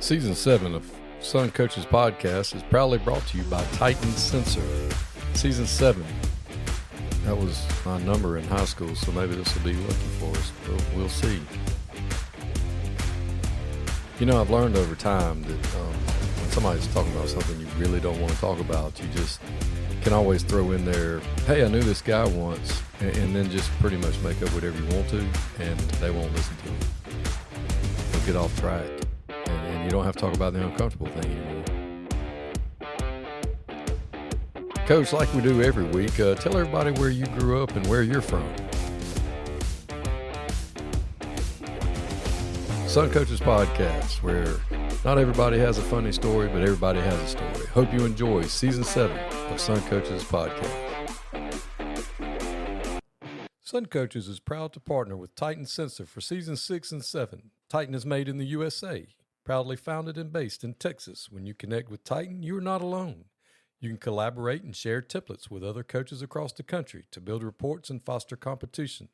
Season 7 of Sun Coaches Podcast is proudly brought to you by Titan Sensor. Season 7. That was my number in high school, so maybe this will be lucky for us. We'll see. You know, I've learned over time that when somebody's talking about something you really don't want to talk about, you just can always throw in there, hey, I knew this guy once, and then just pretty much make up whatever you want to, and they won't listen to it. They'll get off track. And you don't have to talk about the uncomfortable thing anymore. Coach, like we do every week, tell everybody where you grew up and where you're from. Sun Coaches Podcast, where not everybody has a funny story, but everybody has a story. Hope you enjoy Season 7 of Sun Coaches Podcast. Sun Coaches is proud to partner with Titan Sensor for Season 6 and 7. Titan is made in the USA. Proudly founded and based in Texas. When you connect with Titan, you are not alone. You can collaborate and share templates with other coaches across the country to build reports and foster competition.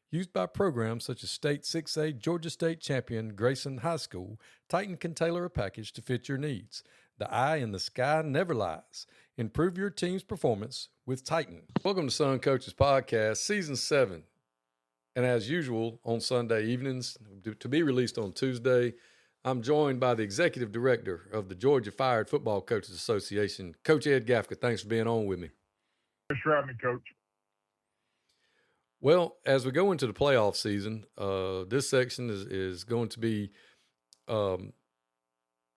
Used by programs such as State 6A Georgia State champion Grayson High School, Titan can tailor a package to fit your needs. The eye in the sky never lies. Improve your team's performance with Titan. Welcome to Sun Coaches Podcast, Season 7. And as usual, on Sunday evenings, to be released on Tuesday, I'm joined by the Executive Director of the Georgia Fired Football Coaches Association, Coach Ed. Thanks for being on with me. Thanks for having me, Coach. Well, as we go into the playoff season, this section is going to be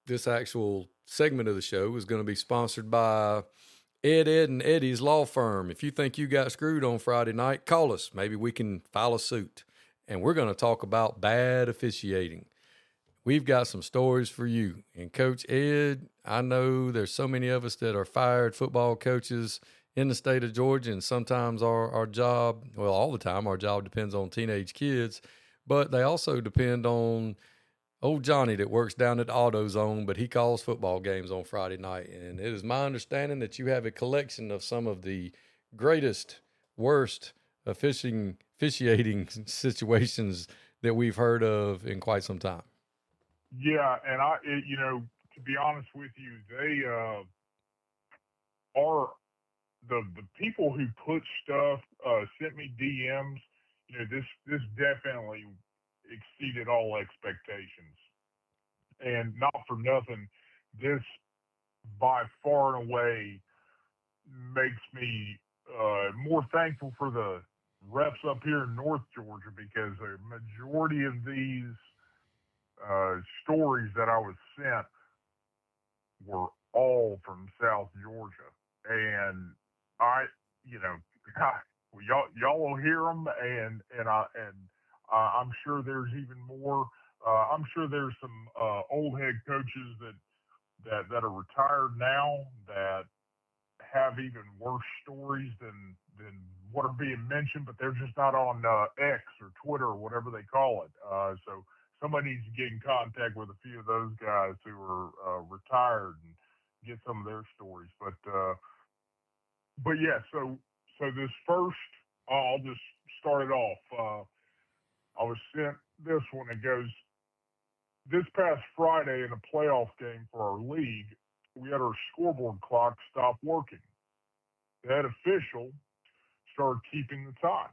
this actual segment of the show is going to be sponsored by Ed and Eddie's law firm. If you think you got screwed on Friday night, call us. Maybe we can file a suit. And we're going to talk about bad officiating. We've got some stories for you. And Coach Ed, I know there's so many of us that are fired football coaches in the state of Georgia, and sometimes our job, well, all the time, our job depends on teenage kids, but they also depend on old Johnny that works down at AutoZone, but he calls football games on Friday night. And it is my understanding that you have a collection of some of the greatest, worst officiating situations that we've heard of in quite some time. Yeah, and to be honest with you, they are the people who put stuff sent me DMs. You know, this definitely exceeded all expectations, and not for nothing, this by far and away makes me more thankful for the refs up here in North Georgia, because the majority of these stories that I was sent were all from South Georgia, and y'all will hear them, and I'm sure there's even more. I'm sure there's some old head coaches that are retired now that have even worse stories than what are being mentioned, but they're just not on X or Twitter or whatever they call it. So somebody needs to get in contact with a few of those guys who are retired and get some of their stories. But yeah, so this first, I'll just start it off. I was sent this one. It goes, this past Friday in a playoff game for our league, we had our scoreboard clock stop working. The head official started keeping the time.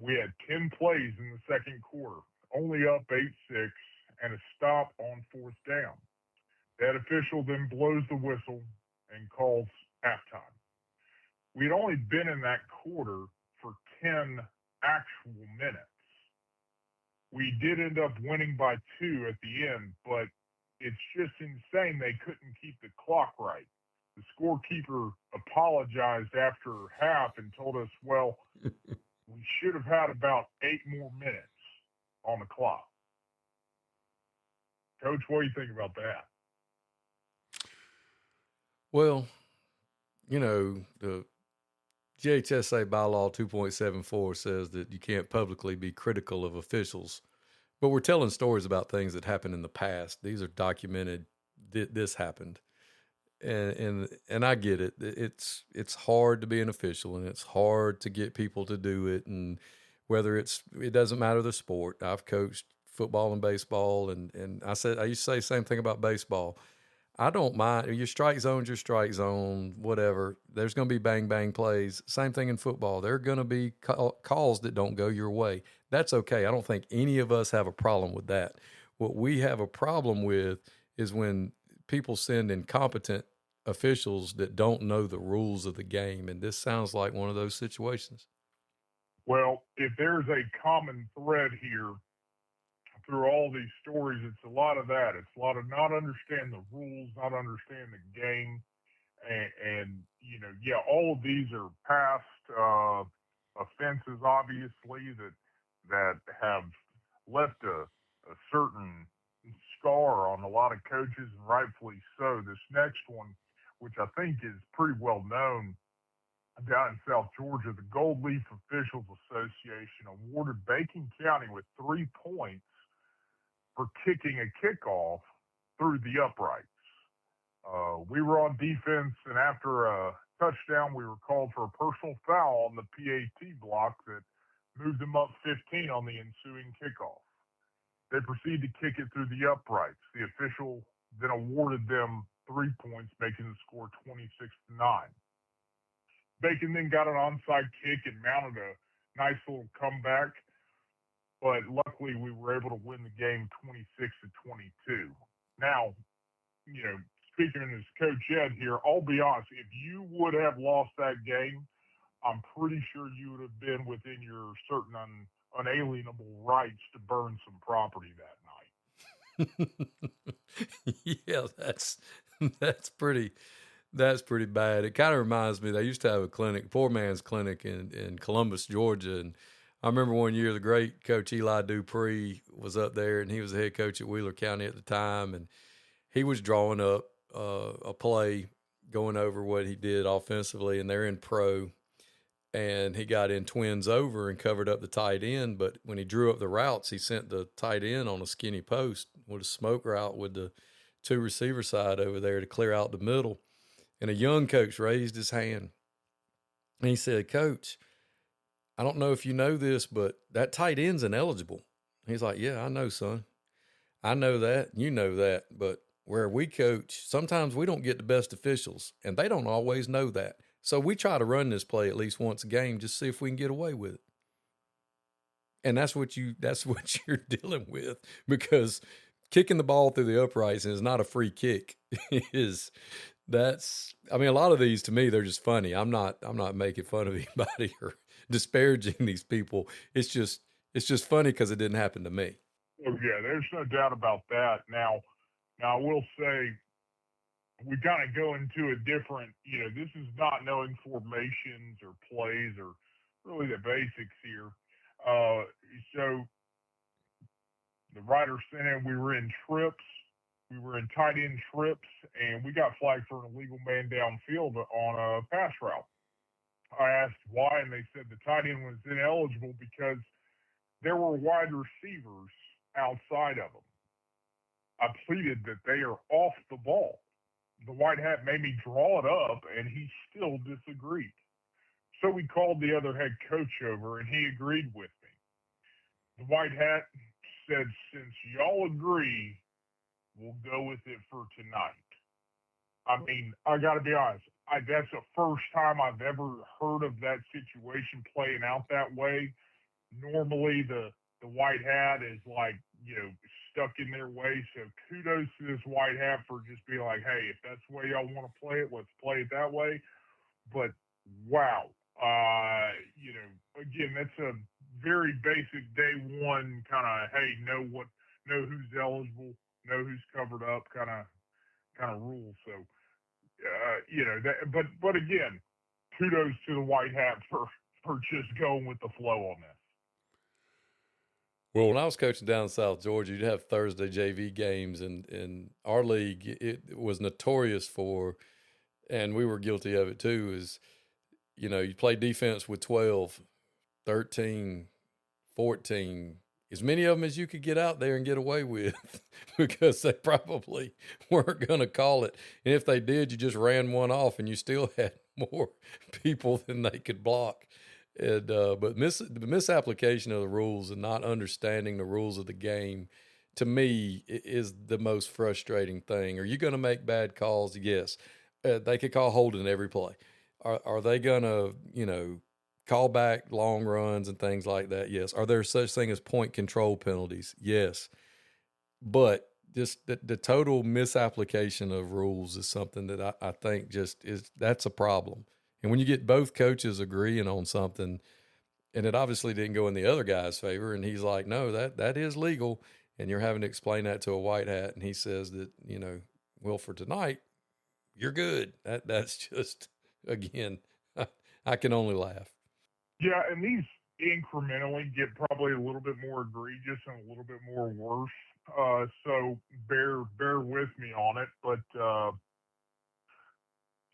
We had 10 plays in the second quarter, only up 8-6, and a stop on fourth down. That official then blows the whistle and calls halftime. We'd only been in that quarter for 10 actual minutes. We did end up winning by 2 at the end, but it's just insane they couldn't keep the clock right. The scorekeeper apologized after half and told us, well, we should have had about 8 more minutes on the clock. Coach, what do you think about that? Well, you know, the GHSA bylaw 2.74 says that you can't publicly be critical of officials, but we're telling stories about things that happened in the past. These are documented. This happened. And I get it. It's hard to be an official, and it's hard to get people to do it. And whether it doesn't matter the sport. I've coached football and baseball, and I used to say the same thing about baseball. I don't mind your strike zone's your strike zone, whatever. There's going to be bang bang plays. Same thing in football. There are going to be calls that don't go your way. That's okay. I don't think any of us have a problem with that. What we have a problem with is when people send incompetent officials that don't know the rules of the game, and this sounds like one of those situations. Well, if there's a common thread here through all these stories, it's a lot of that. It's a lot of not understand the rules, not understand the game, and yeah, all of these are past offenses, obviously that have left a certain scar on a lot of coaches, and rightfully so. This next one, which I think is pretty well known down in South Georgia, the Gold Leaf Officials Association awarded Bacon County with 3 points for kicking a kickoff through the uprights. We were on defense, and after a touchdown, we were called for a personal foul on the PAT block that moved them up 15 on the ensuing kickoff. They proceeded to kick it through the uprights. The official then awarded them 3 points, making the score 26-9. Bacon then got an onside kick and mounted a nice little comeback, but luckily we were able to win the game 26-22. Now, speaking as Coach Ed here, I'll be honest, if you would have lost that game, I'm pretty sure you would have been within your certain unalienable rights to burn some property that night. Yeah, that's pretty bad. It kind of reminds me, they used to have a clinic, poor man's clinic in Columbus, Georgia, and I remember one year the great Coach Eli Dupree was up there, and he was the head coach at Wheeler County at the time, and he was drawing up a play going over what he did offensively, and they're in pro, and he got in twins over and covered up the tight end, but when he drew up the routes, he sent the tight end on a skinny post with a smoke route with the 2 receiver side over there to clear out the middle, and a young coach raised his hand, and he said, "Coach, I don't know if you know this, but that tight end's ineligible." He's like, "Yeah, I know, son. I know that. You know that. But where we coach, sometimes we don't get the best officials, and they don't always know that. So we try to run this play at least once a game, just see if we can get away with it." And that's what you're dealing with, because kicking the ball through the uprights is not a free kick. A lot of these to me, they're just funny. I'm not making fun of anybody or disparaging these people. It's just funny because it didn't happen to me. Oh yeah, there's no doubt about that. Now I will say we kind of go into a different, this is not knowing formations or plays or really the basics here. So the writer sent in, we were in trips. We were in tight end trips, and we got flagged for an illegal man downfield on a pass route. I asked why, and they said the tight end was ineligible because there were wide receivers outside of him. I pleaded that they are off the ball. The white hat made me draw it up, and he still disagreed. So we called the other head coach over, and he agreed with me. The white hat said, "Since y'all agree, we'll go with it for tonight." I mean, I got to be honest. That's the first time I've ever heard of that situation playing out that way. Normally, the white hat is like, stuck in their way. So kudos to this white hat for just being like, "Hey, if that's the way y'all want to play it, let's play it that way." But wow, again, that's a very basic day one kind of, hey, know who's eligible, know who's covered up kind of rule. So, but again, kudos to the white hat for just going with the flow on this. Well, when I was coaching down in South Georgia, you'd have Thursday JV games, and our league, it was notorious for, and we were guilty of it too, is, you play defense with 12, 13, 14, as many of them as you could get out there and get away with, because they probably weren't going to call it. And if they did, you just ran one off and you still had more people than they could block. And but the misapplication of the rules and not understanding the rules of the game, to me, is the most frustrating thing. Are you going to make bad calls? Yes. They could call holding every play. Are they going to, call back long runs and things like that? Yes. Are there such thing as point control penalties? Yes. But just the total misapplication of rules is something that I think that's a problem. And when you get both coaches agreeing on something, and it obviously didn't go in the other guy's favor, and he's like, no, that is legal, and you're having to explain that to a white hat, and he says that, well, for tonight, you're good. That's just, again, I can only laugh. Yeah, and these incrementally get probably a little bit more egregious and a little bit more worse. So bear with me on it. But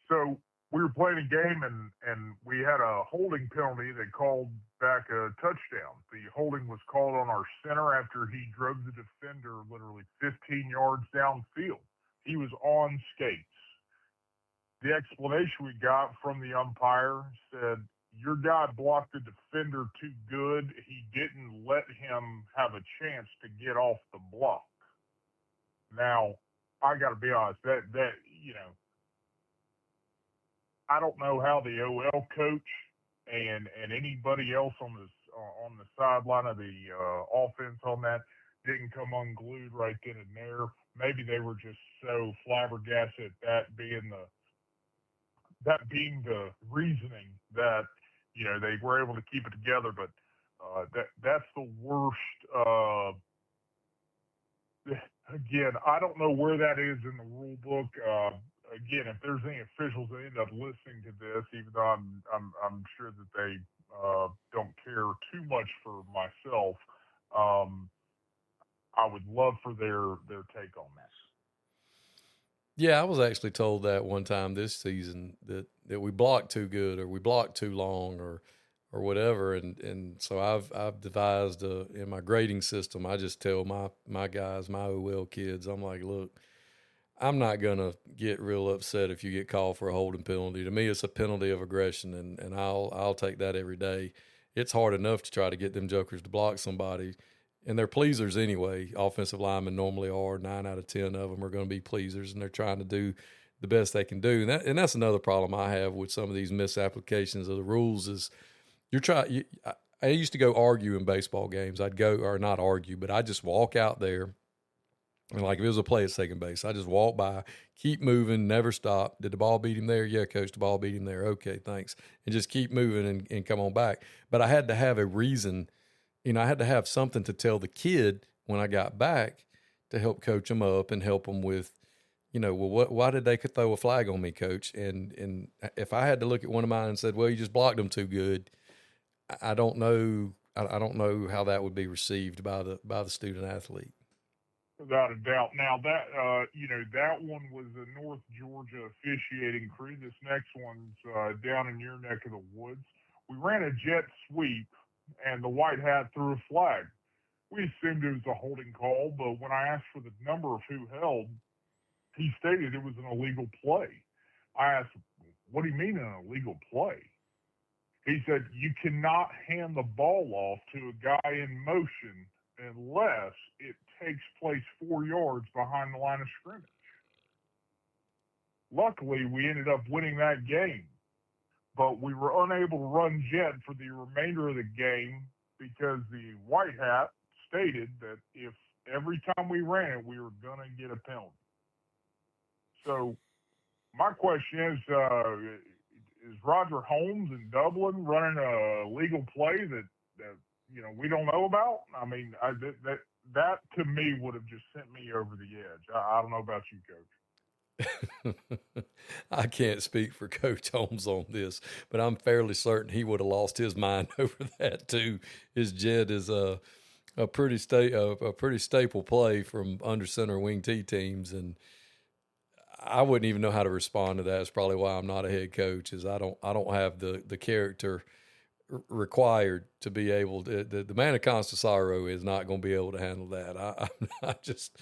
so we were playing a game and we had a holding penalty that called back a touchdown. The holding was called on our center after he drove the defender literally 15 yards downfield. He was on skates. The explanation we got from the umpire said, your guy blocked the defender too good. He didn't let him have a chance to get off the block. Now, I got to be honest, that I don't know how the OL coach and anybody else on the sideline of the offense on that didn't come unglued right then and there. Maybe they were just so flabbergasted at that being the reasoning that they were able to keep it together. But that's the worst. Again, I don't know where that is in the rule book. Again, if there's any officials that end up listening to this, even though I'm sure that they don't care too much for myself, I would love for their take on that. Yeah, I was actually told that one time this season that we blocked too good or we blocked too long or whatever, and so I've devised in my grading system. I just tell my guys, my OL kids, I'm like, look, I'm not gonna get real upset if you get called for a holding penalty. To me, it's a penalty of aggression, and I'll take that every day. It's hard enough to try to get them jokers to block somebody, and they're pleasers anyway. Offensive linemen normally are. 9 out of 10 of them are going to be pleasers, and they're trying to do the best they can do. And that's another problem I have with some of these misapplications of the rules is I used to go argue in baseball games. I'd go, or not argue, but I'd just walk out there. And like if it was a play at second base, I just walk by, keep moving, never stop. Did the ball beat him there? Yeah, coach, the ball beat him there. Okay, thanks. And just keep moving and come on back. But I had to have a reason. I had to have something to tell the kid when I got back to help coach him up and help him with, why did they throw a flag on me, coach? And if I had to look at one of mine and said, well, you just blocked them too good, I don't know. I don't know how that would be received by the student athlete. Without a doubt. Now that that one was a North Georgia officiating crew. This next one's down in your neck of the woods. We ran a jet sweep, and the white hat threw a flag. We assumed it was a holding call, but when I asked for the number of who held, he stated it was an illegal play. I asked, "What do you mean an illegal play?" He said, "You cannot hand the ball off to a guy in motion unless it takes place 4 yards behind the line of scrimmage." Luckily, we ended up winning that game, but we were unable to run jet for the remainder of the game because the white hat stated that if every time we ran it, we were going to get a penalty. So my question is Roger Holmes in Dublin running a legal play that we don't know about? I mean, that to me would have just sent me over the edge. I don't know about you, Coach. I can't speak for Coach Holmes on this, but I'm fairly certain he would have lost his mind over that too. His jet is a pretty staple play from under center wing T teams, and I wouldn't even know how to respond to that. It's probably why I'm not a head coach, is I don't have the character required to be able to. The man of constant sorrow is not going to be able to handle that. I just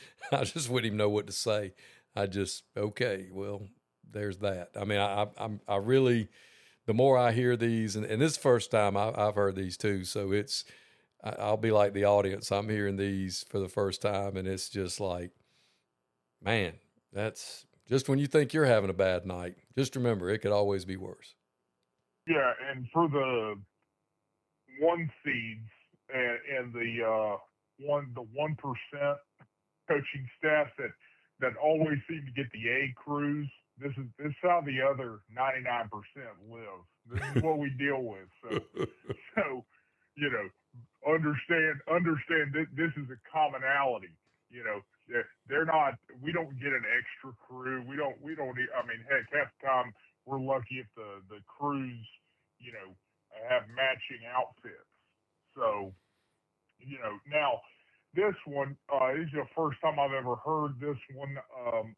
wouldn't even know what to say. Okay, well, there's that. I mean, I really, the more I hear these, and this is the first time I've heard these too, so I'll be like the audience. I'm hearing these for the first time, and it's just like, man, that's just when you think you're having a bad night. Just remember, it could always be worse. Yeah, and for the one seeds and the 1% coaching staff that always seem to get the A crews. This is how the other 99% live. This is what we deal with. So you know, understand that this is a commonality. You know, they're not. We don't get an extra crew. We don't. I mean, heck, half the time we're lucky if the crews, you know, have matching outfits. So, now this one is the first time I've ever heard this one.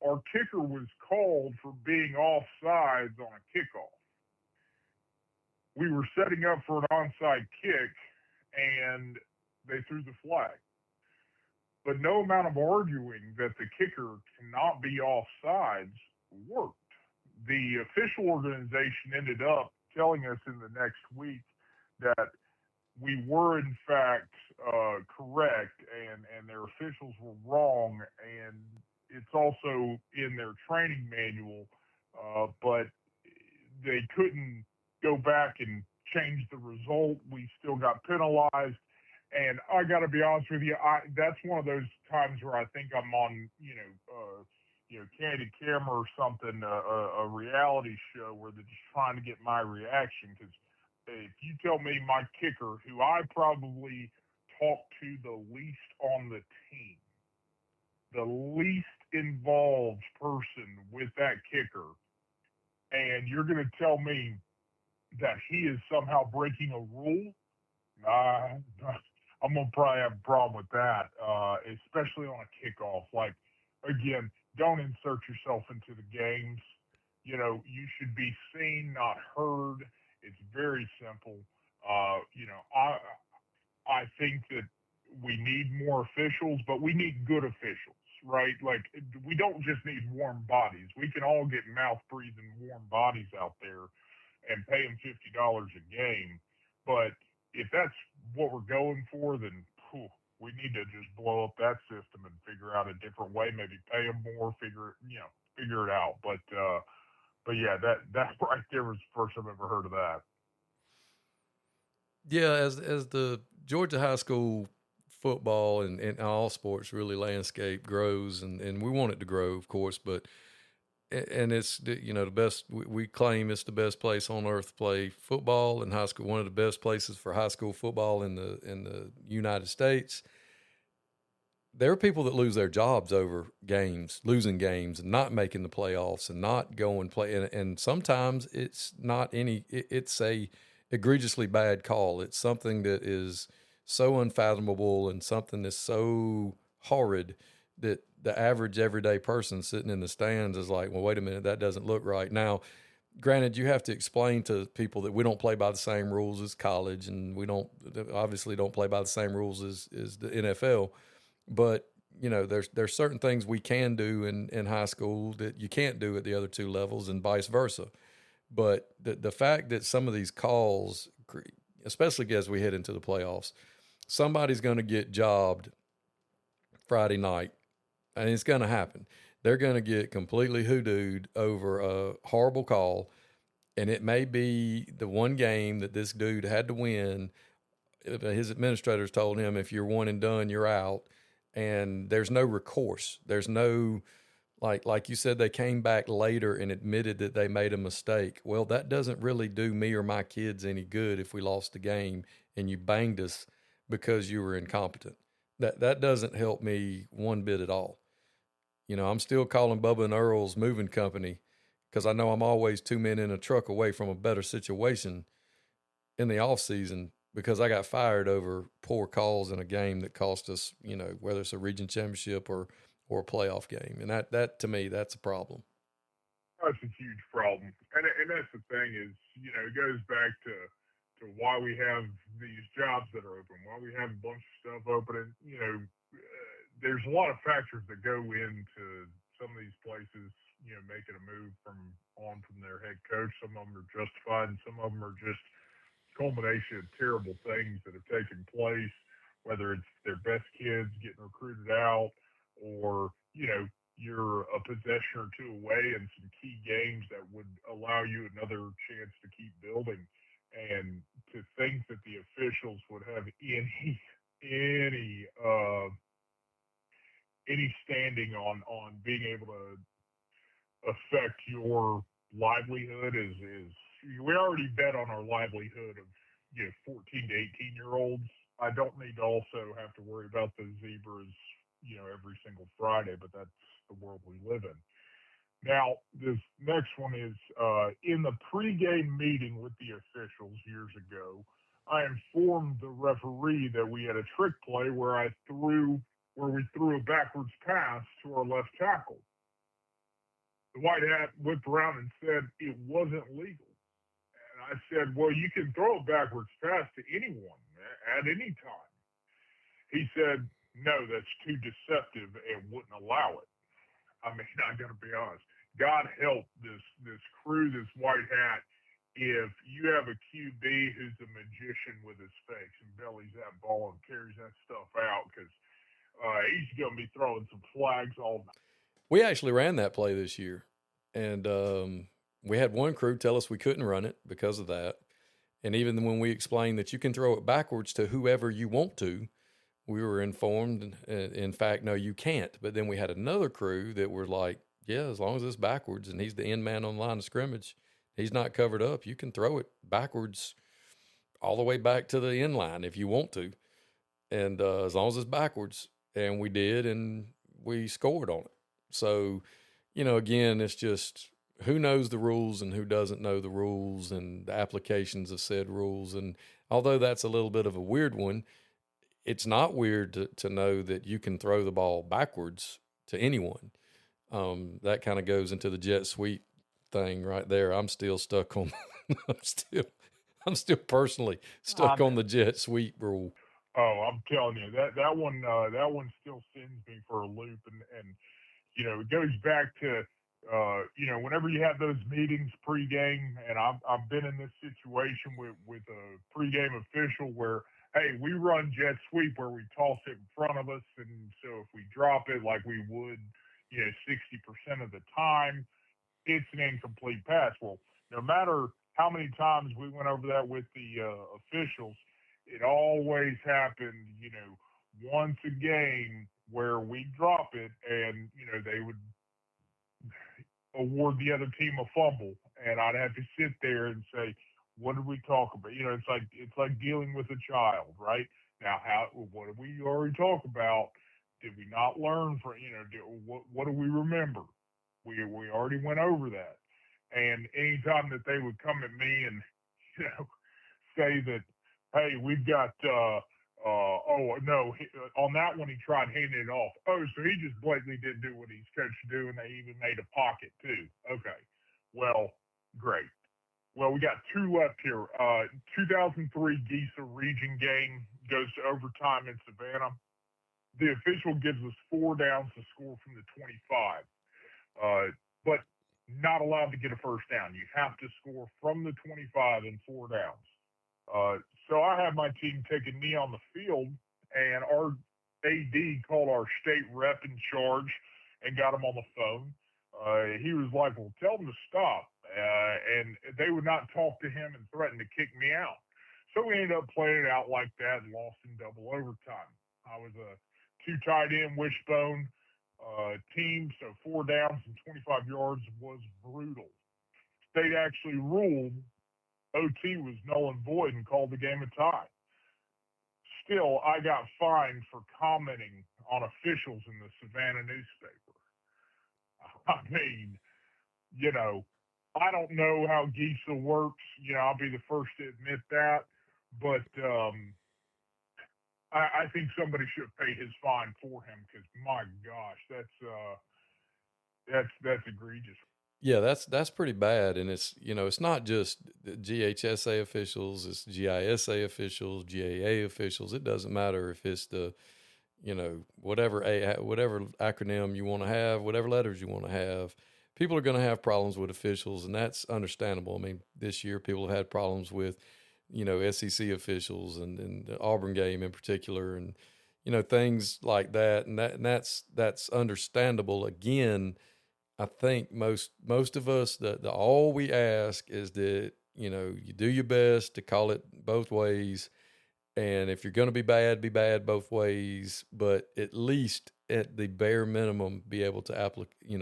Our kicker was called for being offsides on a kickoff. We were setting up for an onside kick, and they threw the flag. But no amount of arguing that the kicker cannot be offsides worked. The official organization ended up telling us in the next week that we were in fact correct, and their officials were wrong, and it's also in their training manual, but they couldn't go back and change the result. We still got penalized, and I got to be honest with you, that's one of those times where I think I'm on, candid camera or something, a reality show where they're just trying to get my reaction. Because if you tell me my kicker, who I probably talk to the least on the team, the least involved person with that kicker, and you're going to tell me that he is somehow breaking a rule, I'm going to probably have a problem with that, especially on a kickoff. Like, again, don't insert yourself into the games. You should be seen, not heard. It's very simple. I think that we need more officials, but we need good officials, right? Like, we don't just need warm bodies. We can all get mouth breathing warm bodies out there and pay them $50 a game. But if that's what we're going for, then we need to just blow up that system and figure out a different way. Maybe pay them more, figure it out. But yeah, that right there was the first I've ever heard of that. Yeah, as the Georgia high school football and all sports really landscape grows, and we want it to grow, of course, but and it's the best, we claim it's the best place on earth to play football in high school, one of the best places for high school football in the United States. There are people that lose their jobs over losing games and not making the playoffs and not going play. And sometimes it's not it's a egregiously bad call. It's something that is so unfathomable and something that's so horrid that the average everyday person sitting in the stands is like, well, wait a minute, that doesn't look right. Now, granted, you have to explain to people that we don't play by the same rules as college, and we obviously don't play by the same rules as the NFL. But there's certain things we can do in high school that you can't do at the other two levels, and vice versa. But the fact that some of these calls, especially as we head into the playoffs, somebody's going to get jobbed Friday night, and it's going to happen. They're going to get completely hoodooed over a horrible call, and it may be the one game that this dude had to win. His administrators told him, if you're one and done, you're out. And there's no recourse. There's no, like you said, they came back later and admitted that they made a mistake. Well, that doesn't really do me or my kids any good if we lost the game and you banged us because you were incompetent. That doesn't help me one bit at all. I'm still calling Bubba and Earl's moving company because I know I'm always 2 men in a truck away from a better situation in the off season, because I got fired over poor calls in a game that cost us, whether it's a region championship or a playoff game. And that to me, that's a problem. That's a huge problem. And that's the thing is, it goes back to why we have these jobs that are open, why we have a bunch of stuff open. And, there's a lot of factors that go into some of these playoff places, making a move from their head coach. Some of them are justified, and some of them are just culmination of terrible things that have taken place, whether it's their best kids getting recruited out, or you're a possession or two away in some key games that would allow you another chance to keep building. And to think that the officials would have any any standing on being able to affect your livelihood is we already bet on our livelihood of 14 to 18-year-olds. I don't need to also have to worry about the zebras every single Friday, but that's the world we live in. Now, this next one is in the pregame meeting with the officials years ago, I informed the referee that we had a trick play where we threw a backwards pass to our left tackle. The white hat whipped around and said it wasn't legal. And I said, well, you can throw a backwards pass to anyone at any time. He said, no, that's too deceptive and wouldn't allow it. I mean, I got to be honest. God help this crew, this white hat, if you have a QB who's a magician with his face and bellies that ball and carries that stuff out, because he's going to be throwing some flags all night. We actually ran that play this year, and we had one crew tell us we couldn't run it because of that. And even when we explained that you can throw it backwards to whoever you want to, we were informed, in fact, no, you can't. But then we had another crew that were like, yeah, as long as it's backwards and he's the end man on the line of scrimmage, he's not covered up, you can throw it backwards all the way back to the end line if you want to. And as long as it's backwards. And we did, and we scored on it. So, again, it's just who knows the rules and who doesn't know the rules and the applications of said rules. And although that's a little bit of a weird one, it's not weird to know that you can throw the ball backwards to anyone. That kind of goes into the jet sweep thing right there. I'm still stuck on. I'm still personally stuck on the jet sweep rule. Oh, I'm telling you that one still sends me for a loop, and it goes back to whenever you have those meetings pregame, and I've been in this situation with a pregame official where, hey, we run jet sweep where we toss it in front of us, and so if we drop it like we would 60% of the time, it's an incomplete pass. Well, no matter how many times we went over that with the officials, it always happened, once a game where we drop it and, they would award the other team a fumble, and I'd have to sit there and say, what did we talk about? It's like dealing with a child, right? Now, what did we already talk about? Did we not learn from, what do we remember? We already went over that. And anytime that they would come at me and, say that, hey, we've got, on that one, he tried handing it off. Oh, so he just blatantly didn't do what he's coached to do, and they even made a pocket, too. Okay. Well, great. Well, we got two left here. 2003 Geisa region game goes to overtime in Savannah. The official gives us 4 downs to score from the 25, but not allowed to get a first down. You have to score from the 25 in 4 downs. So I have my team take a knee on the field, and our AD called our state rep in charge and got him on the phone. He was like, well, tell them to stop. And they would not talk to him and threaten to kick me out. So we ended up playing it out like that and lost in double overtime. I was a 2 tight end wishbone team, so 4 downs and 25 yards was brutal. State actually ruled OT was null and void and called the game a tie. Still, I got fined for commenting on officials in the Savannah newspaper. I mean, I don't know how Geisa works. I'll be the first to admit that. But I think somebody should pay his fine for him because, my gosh, that's egregious. Yeah, that's pretty bad, and it's it's not just the GHSA officials, it's GISA officials, GAA officials. It doesn't matter if it's the whatever acronym you want to have, whatever letters you want to have. People are going to have problems with officials, and that's understandable. I mean, this year people have had problems with, SEC officials and the Auburn game in particular, and things like that, and that's understandable. Again, I think most of us, the all we ask is that you do your best to call it both ways, and if you're going to be bad both ways, but at least at the bare minimum, be able to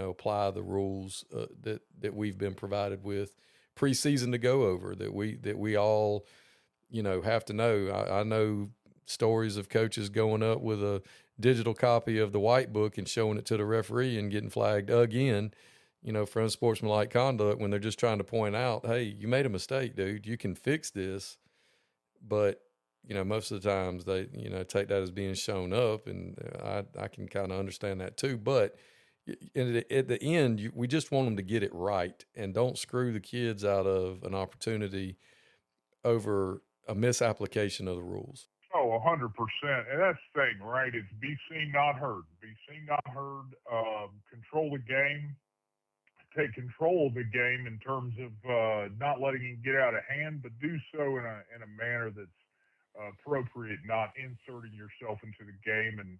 apply the rules that we've been provided with preseason to go over, that we all have to know. I know stories of coaches going up with a digital copy of the white book and showing it to the referee and getting flagged again, for unsportsmanlike conduct, when they're just trying to point out, hey, you made a mistake, dude. You can fix this. But, most of the times they, take that as being shown up, and I can kind of understand that too. But at the end, we just want them to get it right and don't screw the kids out of an opportunity over a misapplication of the rules. Oh, 100%. And that's the thing, right? It's be seen, not heard. Be seen, not heard. Control the game. Take control of the game in terms of not letting it get out of hand, but do so in a manner that's appropriate, not inserting yourself into the game and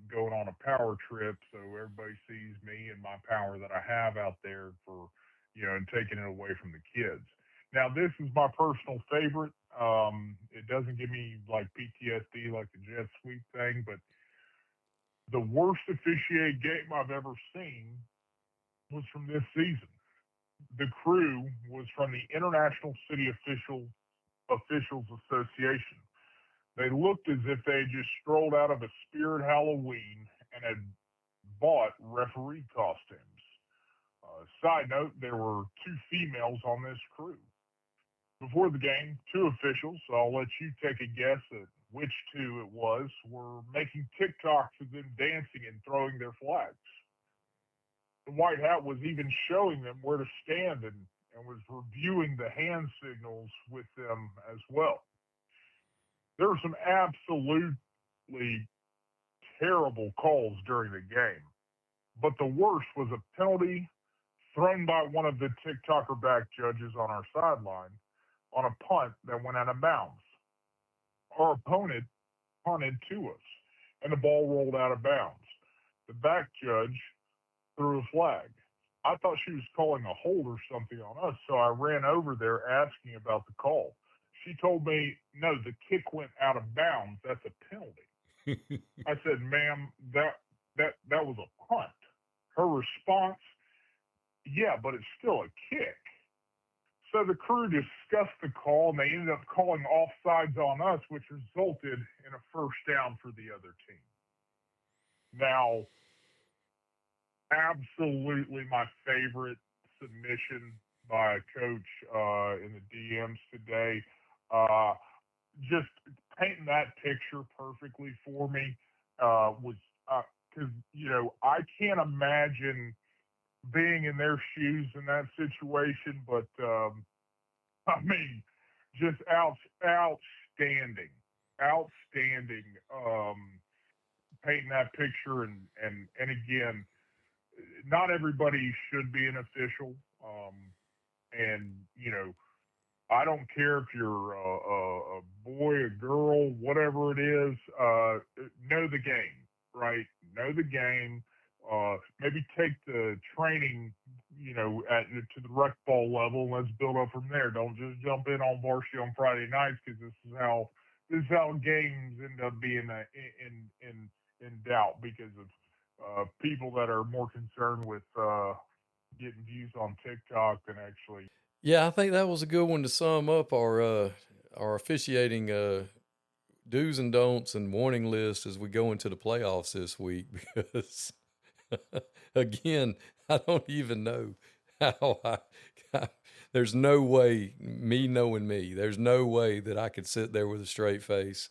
going on a power trip so everybody sees me and my power that I have out there for, and taking it away from the kids. Now, this is my personal favorite. It doesn't give me like PTSD like the jet sweep thing, but the worst officiated game I've ever seen was from this season. The crew was from the International City Officials Association. They looked as if they had just strolled out of a Spirit Halloween and had bought referee costumes. Side note, there were 2 females on this crew. Before the game, 2 officials, so I'll let you take a guess at which 2 it was, were making TikToks of them dancing and throwing their flags. The white hat was even showing them where to stand and was reviewing the hand signals with them as well. There were some absolutely terrible calls during the game, but the worst was a penalty thrown by one of the TikToker back judges on our sideline on a punt that went out of bounds. Our opponent punted to us, and the ball rolled out of bounds. The back judge threw a flag. I thought she was calling a hold or something on us, so I ran over there asking about the call. She told me, no, the kick went out of bounds. That's a penalty. I said, ma'am, that was a punt. Her response, yeah, but it's still a kick. So the crew discussed the call, and they ended up calling offsides on us, which resulted in a first down for the other team. Now, absolutely my favorite submission by a coach in the DMs today. Just painting that picture perfectly for me was because, I can't imagine being in their shoes in that situation, but I mean, just outstanding, painting that picture, and again, not everybody should be an official, and I don't care if you're a boy, a girl, whatever it is, know the game, right? Know the game. Maybe take the training, to the rec ball level. Let's build up from there. Don't just jump in on varsity on Friday nights, because this is how games end up being in doubt because of people that are more concerned with getting views on TikTok than actually. Yeah, I think that was a good one to sum up our officiating do's and don'ts and warning list as we go into the playoffs this week, because again, I don't even know how there's no way, me knowing me, there's no way that I could sit there with a straight face.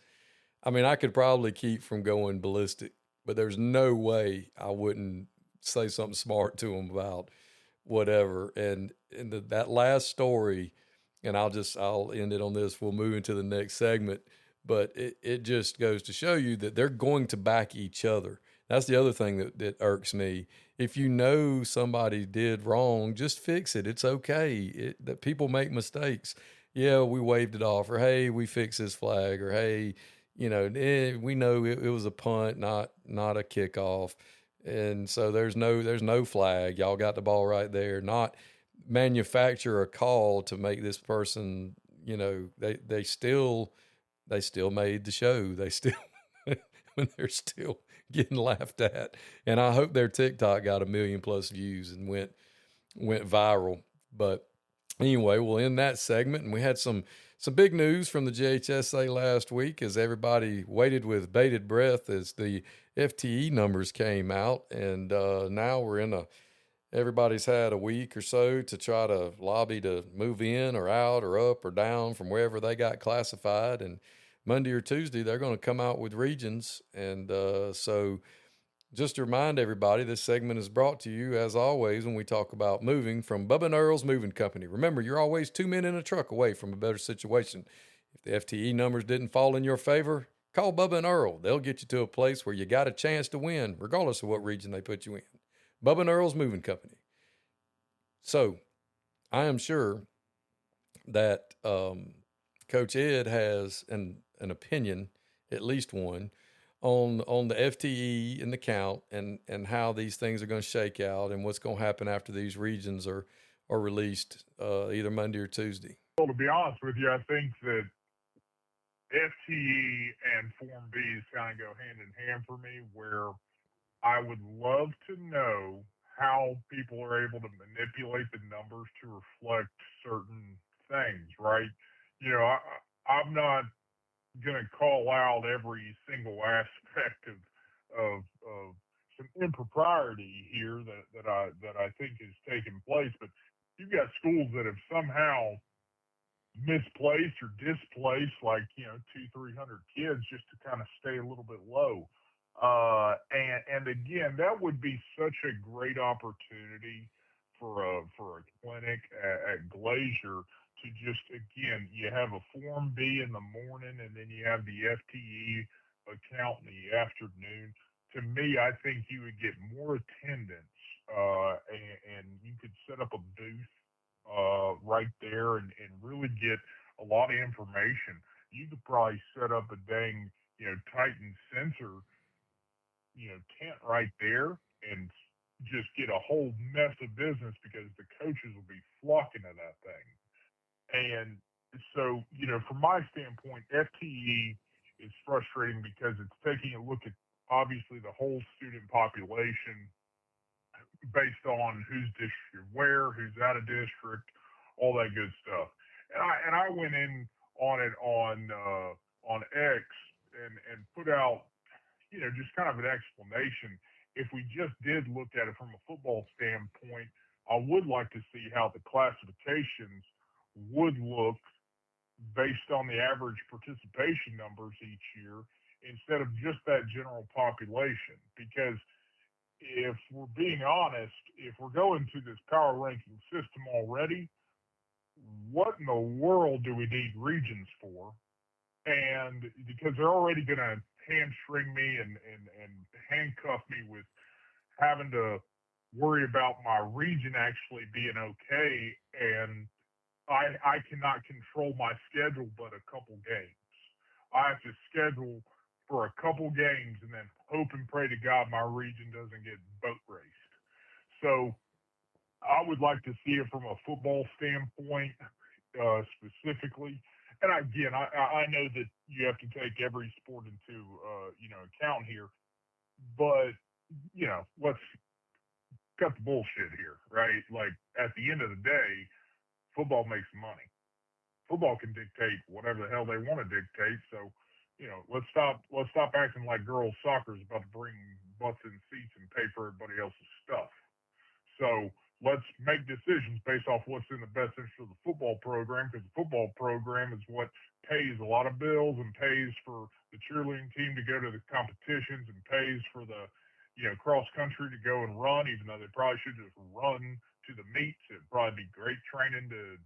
I mean, I could probably keep from going ballistic, but there's no way I wouldn't say something smart to them about whatever. And that last story, and I'll end it on this. We'll move into the next segment. But it just goes to show you that they're going to back each other. That's the other thing that irks me. If you know somebody did wrong, just fix it. It's okay. That people make mistakes. Yeah, we waved it off, or hey, we fixed this flag, or hey, we know it was a punt, not a kickoff, and so there's no flag. Y'all got the ball right there. Not manufacture a call to make this person. They still made the show. They still when they're still getting laughed at. And I hope their TikTok got 1 million+ views and went viral. But anyway, we'll end that segment. And we had some big news from the JHSA last week as everybody waited with bated breath as the FTE numbers came out. And now we're everybody's had a week or so to try to lobby to move in or out or up or down from wherever they got classified. And Monday or Tuesday, they're going to come out with regions. And so just to remind everybody, this segment is brought to you, as always, when we talk about moving, from Bubba and Earl's Moving Company. Remember, you're always 2 men in a truck away from a better situation. If the FTE numbers didn't fall in your favor, call Bubba and Earl. They'll get you to a place where you got a chance to win, regardless of what region they put you in. Bubba and Earl's Moving Company. So I am sure that Coach Ed has an opinion, at least one, on the FTE and the count and how these things are going to shake out and what's going to happen after these regions are released either Monday or Tuesday. Well, to be honest with you, I think that FTE and Form Bs kind of go hand in hand for me, where I would love to know how people are able to manipulate the numbers to reflect certain things, right? I'm not going to call out every single aspect of some impropriety here that I think is taking place, but you've got schools that have somehow misplaced or displaced like 200-300 kids just to kind of stay a little bit low. And again, that would be such a great opportunity for a clinic at Glacier to just, again, you have a Form B in the morning and then you have the FTE account in the afternoon. To me, I think you would get more attendance, and you could set up a booth right there and really get a lot of information. You could probably set up a dang Titan sensor tent right there and just get a whole mess of business because the coaches will be flocking to that thing. And so, from my standpoint, FTE is frustrating because it's taking a look at obviously the whole student population based on who's district where, who's out of district, all that good stuff. And I went in on it on X and put out just kind of an explanation. If we just did look at it from a football standpoint, I would like to see how the classifications would look based on the average participation numbers each year instead of just that general population. Because if we're being honest, if we're going to this power ranking system already, what in the world do we need regions for? And because they're already going to hamstring me and handcuff me with having to worry about my region actually being okay, and I cannot control my schedule but a couple games. I have to schedule for a couple games and then hope and pray to God my region doesn't get boat raced. So I would like to see it from a football standpoint specifically. And again, I know that you have to take every sport into account here, but let's cut the bullshit here, right? Like at the end of the day, football makes money. Football can dictate whatever the hell they want to dictate. So, let's stop acting like girls soccer is about to bring butts in seats and pay for everybody else's stuff. So let's make decisions based off what's in the best interest of the football program, because the football program is what pays a lot of bills and pays for the cheerleading team to go to the competitions and pays for the cross country to go and run, even though they probably should just run to the meets. It'd probably be great training to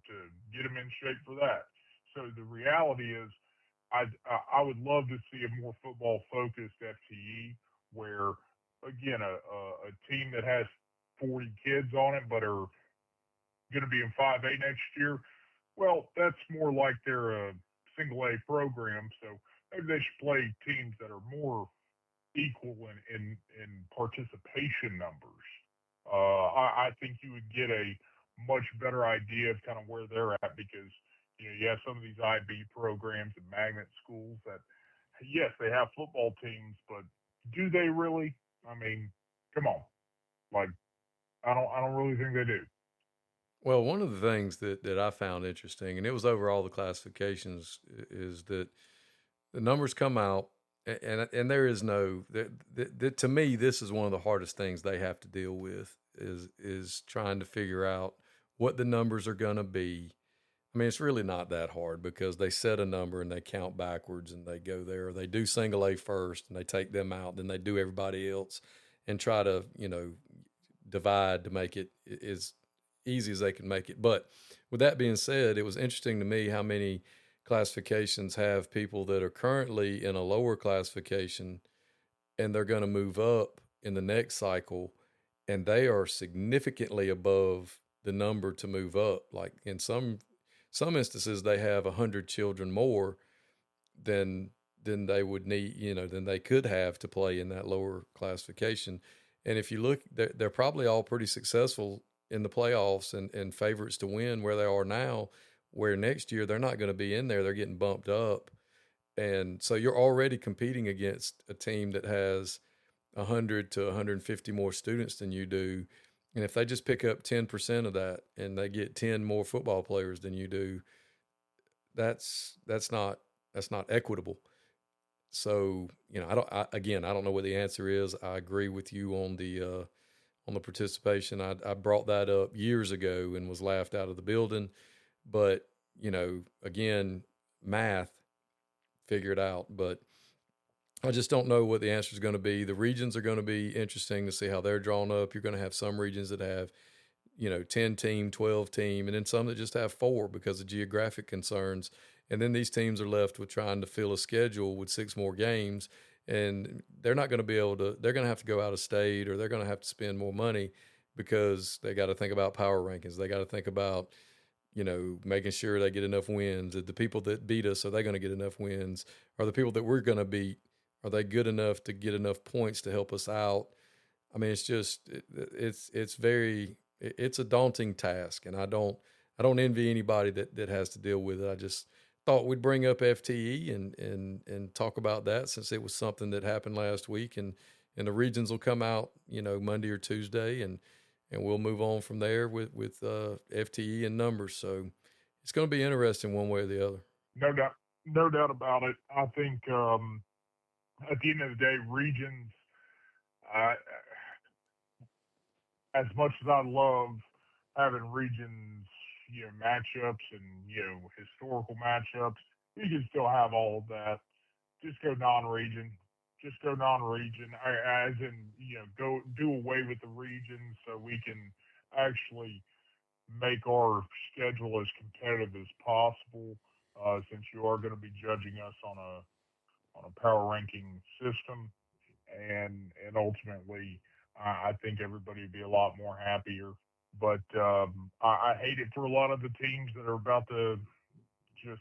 get them in shape for that. So the reality is I would love to see a more football focused FTE where, again, a team that has 40 kids on it but are going to be in 5A next year, well, that's more like they're a single A program. So maybe they should play teams that are more equal in participation numbers. I think you would get a much better idea of kind of where they're at because you have some of these IB programs and magnet schools that yes they have football teams, but do they really? I mean, come on, like I don't really think they do. Well, one of the things that I found interesting, and it was over all the classifications, is that the numbers come out, and there is no to me this is one of the hardest things they have to deal with is trying to figure out what the numbers are going to be. I mean, it's really not that hard because they set a number and they count backwards and they go there. Or they do single A first and they take them out, then they do everybody else and try to divide to make it as easy as they can make it. But with that being said, it was interesting to me how many classifications have people that are currently in a lower classification and they're going to move up in the next cycle and they are significantly above the number to move up. Like in some instances they have 100 children more than they would need, than they could have to play in that lower classification. And if you look, they're probably all pretty successful in the playoffs and favorites to win where they are now, where next year they're not going to be in there. They're getting bumped up. And so you're already competing against a team that has 100 to 150 more students than you do. And if they just pick up 10% of that and they get 10 more football players than you do, that's not equitable. So, I don't know what the answer is. I agree with you on the participation. I brought that up years ago and was laughed out of the building. But, again, math, figure it out. But I just don't know what the answer is going to be. The regions are going to be interesting to see how they're drawn up. You're going to have some regions that have, 10 team, 12 team, and then some that just have 4 because of geographic concerns. And then these teams are left with trying to fill a schedule with 6 more games. And they're not going to be able to, they're going to have to go out of state or they're going to have to spend more money because they got to think about power rankings. They got to think about, making sure they get enough wins. The people that beat us, are they going to get enough wins? Are the people that we're going to beat, are they good enough to get enough points to help us out? I mean, it's just, it's a daunting task. And I don't envy anybody that has to deal with it. I just thought we'd bring up FTE and talk about that since it was something that happened last week and the regions will come out, Monday or Tuesday and we'll move on from there with FTE and numbers. So it's going to be interesting one way or the other. No doubt about it. I think at the end of the day, regions, uh, as much as I love having regions, matchups and historical matchups, you can still have all of that. Just go non-region. Just go non-region, as in go do away with the region so we can actually make our schedule as competitive as possible. Since you are going to be judging us on a power ranking system, and ultimately, I think everybody would be a lot more happier. But I hate it for a lot of the teams that are about to just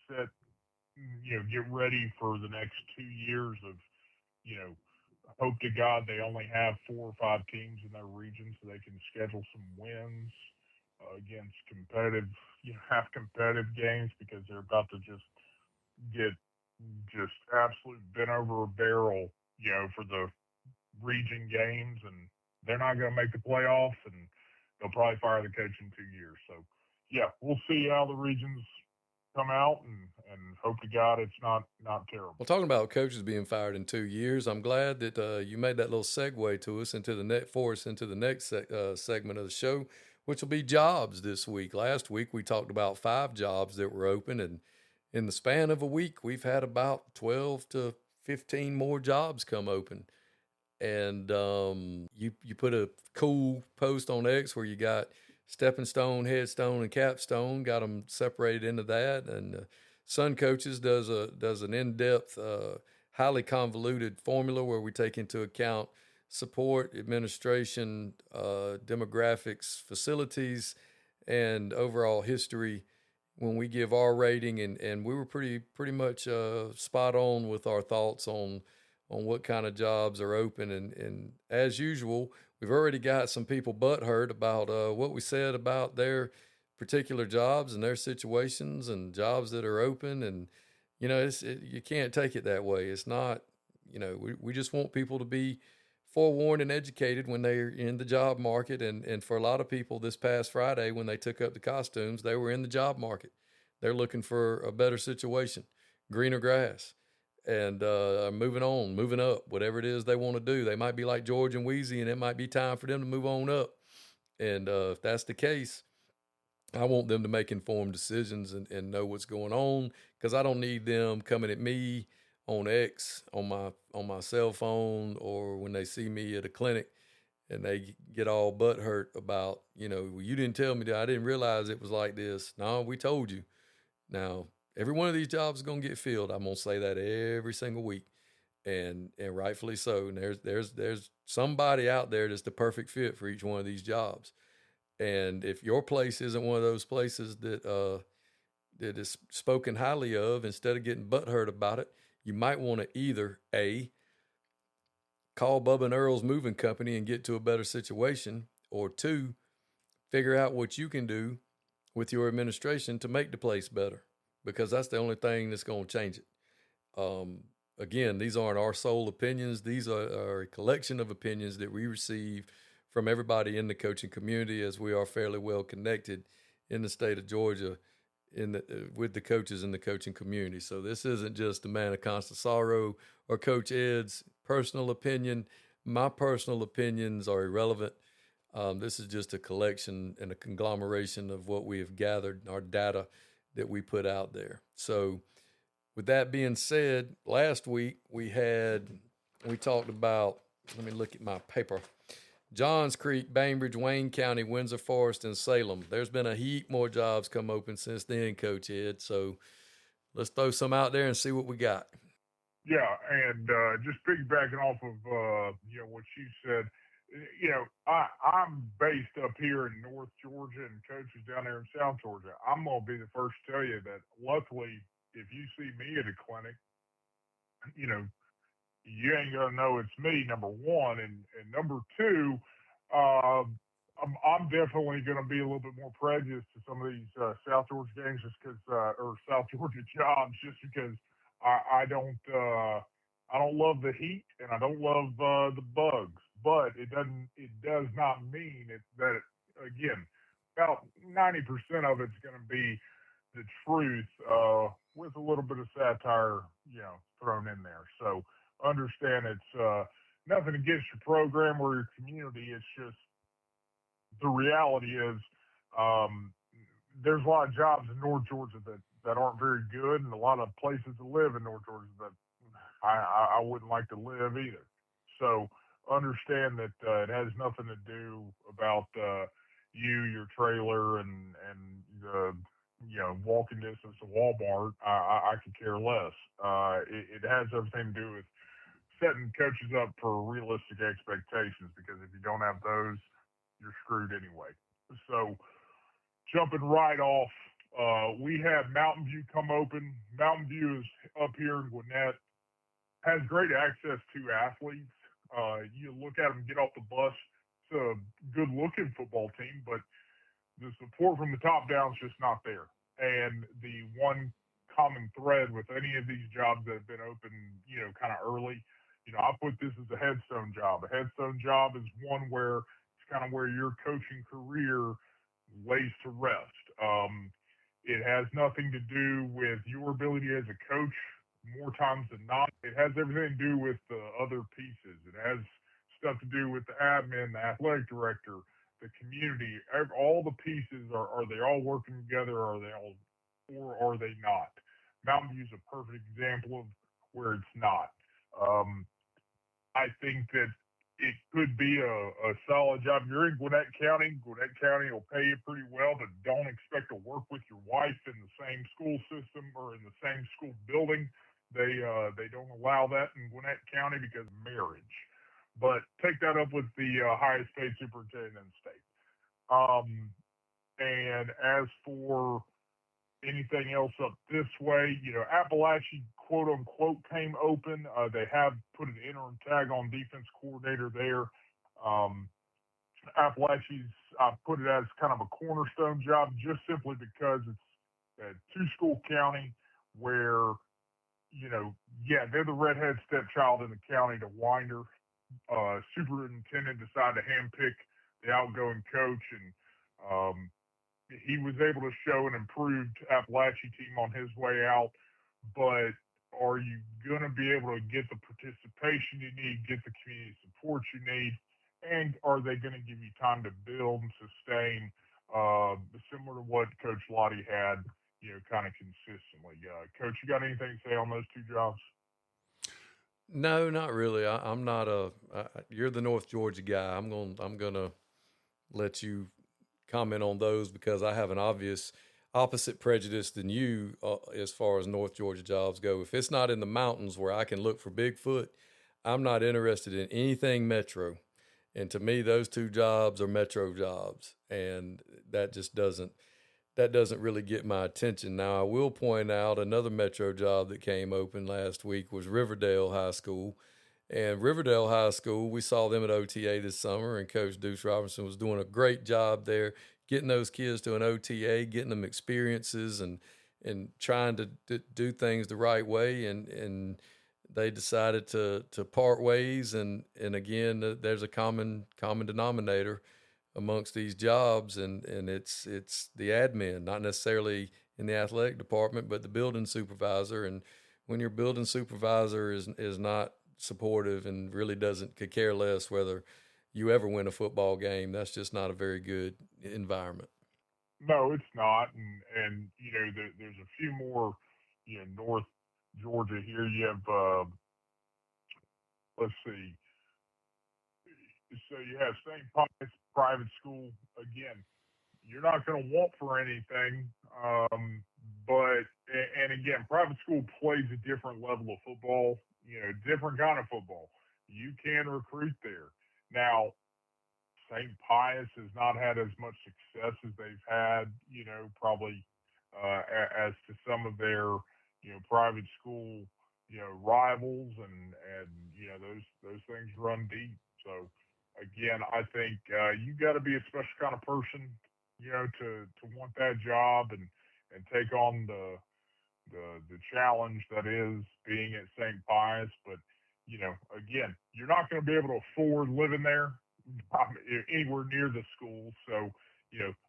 set, get ready for the next 2 years of, hope to God they only have 4 or 5 teams in their region so they can schedule some wins against competitive, half competitive games because they're about to just get just absolute bent over a barrel, for the region games, and they're not going to make the playoffs, and they'll probably fire the coach in 2 years. So, yeah, we'll see how the regions come out, and hope to God it's not terrible. Well, talking about coaches being fired in 2 years, I'm glad that you made that little segue to us into the next segment of the show, which will be jobs this week. Last week we talked about 5 jobs that were open, and in the span of a week we've had about 12 to 15 more jobs come open. And you put a cool post on X where you got stepping stone, headstone, and capstone, got them separated into that. And Sun Coaches does an in-depth, highly convoluted formula where we take into account support, administration, demographics, facilities, and overall history when we give our rating. And we were pretty much spot on with our thoughts on what kind of jobs are open. And as usual, we've already got some people butthurt about what we said about their particular jobs and their situations and jobs that are open. And you can't take it that way. It's not. We just want people to be forewarned and educated when they're in the job market. And for a lot of people this past Friday, when they took up the costumes, they were in the job market. They're looking for a better situation, greener grass, and moving on, moving up, whatever it is they want to do. They might be like George and Wheezy, and it might be time for them to move on up. And if that's the case, I want them to make informed decisions and know what's going on, because I don't need them coming at me on X on my cell phone, or when they see me at a clinic and they get all butthurt about, you didn't tell me that, I didn't realize it was like this. No, we told you. Now, every one of these jobs is going to get filled. I'm going to say that every single week, and rightfully so. And there's somebody out there that's the perfect fit for each one of these jobs. And if your place isn't one of those places that is spoken highly of, instead of getting butthurt about it, you might want to either A, call Bubba and Earl's moving company and get to a better situation, or two, figure out what you can do with your administration to make the place better, because that's the only thing that's going to change it. Again, these aren't our sole opinions. These are a collection of opinions that we receive from everybody in the coaching community, as we are fairly well connected in the state of Georgia with the coaches in the coaching community. So this isn't just the man of constant sorrow or Coach Ed's personal opinion. My personal opinions are irrelevant. This is just a collection and a conglomeration of what we have gathered, our data that we put out there. So with that being said, last week we talked about, let me look at my paper, Johns Creek, Bainbridge, Wayne County, Windsor Forest, and Salem. There's been a heap more jobs come open since then, Coach Ed. So let's throw some out there and see what we got. Yeah, and just piggybacking off of what you said, I'm based up here in North Georgia, and Coach is down there in South Georgia. I'm gonna be the first to tell you that luckily, if you see me at a clinic, you know, you ain't gonna know it's me. Number one, and number two, uh, I'm definitely gonna be a little bit more prejudiced to some of these South Georgia games, just because, or South Georgia jobs, just because I don't love the heat and I don't love the bugs. But it does not mean that again, about 90% of it's gonna be the truth, with a little bit of satire, thrown in there. So understand it's nothing against your program or your community. It's just the reality is, um, there's a lot of jobs in North Georgia that aren't very good, and a lot of places to live in North Georgia that I wouldn't like to live either. So understand that it has nothing to do about you, your trailer, and the walking distance to Walmart. I could care less. It has everything to do with setting coaches up for realistic expectations, because if you don't have those, you're screwed anyway. So jumping right off, we had Mountain View come open. Mountain View is up here in Gwinnett, has great access to athletes. You look at them get off the bus. It's a good looking football team, but the support from the top down is just not there. And the one common thread with any of these jobs that have been open, kind of early, I put this as a headstone job. A headstone job is one where it's kind of where your coaching career lays to rest. It has nothing to do with your ability as a coach. More times than not, it has everything to do with the other pieces. It has stuff to do with the admin, the athletic director, the community. All the pieces are they all working together? Or are they not? Mountain View is a perfect example of where it's not. I think that it could be a solid job. You're in Gwinnett County. Gwinnett County will pay you pretty well, but don't expect to work with your wife in the same school system or in the same school building. They don't allow that in Gwinnett County because of marriage. But take that up with the highest paid superintendent in the state. Um, and as for anything else up this way, Appalachia quote unquote came open. They have put an interim tag on defense coordinator there. Um, Appalachia's I put it as kind of a cornerstone job just simply because it's a two school county where yeah, they're the redhead stepchild in the county to Winder. Superintendent decided to handpick the outgoing coach, and um, he was able to show an improved Appalachia team on his way out. But are you going to be able to get the participation you need, get the community support you need, and are they going to give you time to build and sustain, similar to what Coach Lottie had, kind of consistently? Coach, you got anything to say on those two jobs? No, not really. I'm not you're the North Georgia guy. I'm gonna let you comment on those because I have an obvious opposite prejudice than you as far as North Georgia jobs go. If it's not in the mountains where I can look for Bigfoot, I'm not interested in anything metro. And to me, those two jobs are metro jobs, and that just doesn't really get my attention. Now, I will point out another metro job that came open last week was Riverdale High School. And Riverdale High School, we saw them at OTA this summer, and Coach Deuce Robinson was doing a great job there, getting those kids to an OTA, getting them experiences, and trying to do things the right way. And they decided to part ways. And again, there's a common denominator amongst these jobs, and it's the admin, not necessarily in the athletic department, but the building supervisor. And when your building supervisor is not supportive and really could care less whether you ever win a football game, that's just not a very good environment. No, it's not, and there's a few more, North Georgia here. You have let's see, so you have St. Pius private school again. You're not going to want for anything, but and again, private school plays a different level of football. Different kind of football. You can recruit there now. St. Pius has not had as much success as they've had, probably as to some of their, private school, rivals, and those things run deep. So again, I think you got to be a special kind of person, to want that job and take on the challenge that is being at St. Pius. But again, you're not going to be able to afford living there anywhere near the school. So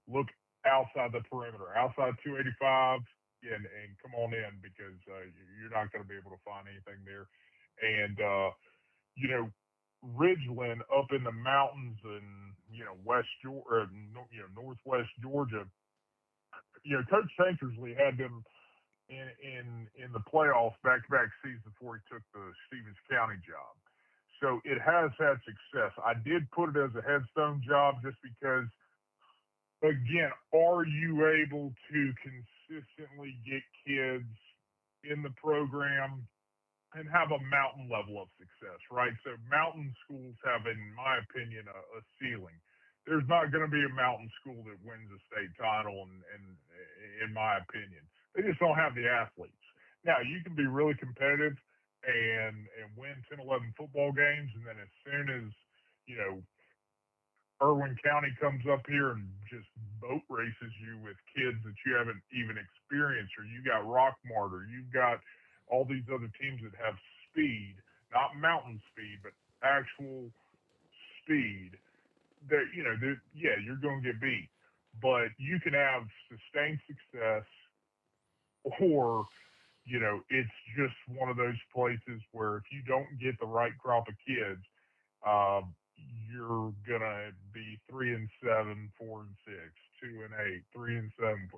look outside the perimeter, outside 285, and come on in because you're not going to be able to find anything there. And you know, Ridgeland up in the mountains in West Georgia, Northwest Georgia. Coach Sankersley had them in the playoffs back-to-back seasons before he took the Stevens County job. So it has had success. I did put it as a headstone job just because, again, are you able to consistently get kids in the program and have a mountain level of success, right? So mountain schools have, in my opinion, a ceiling. There's not going to be a mountain school that wins a state title, and in my opinion, they just don't have the athletes. Now you can be really competitive and win 10, 11 football games, and then as soon as you know Irwin County comes up here and just boat races you with kids that you haven't even experienced, or you got Rockmart, or you've got all these other teams that have speed, not mountain speed, but actual speed. That yeah, you're going to get beat, but you can have sustained success, or it's just one of those places where if you don't get the right crop of kids, um, you're gonna be 3-7, 4-6, 2-8, 3-7.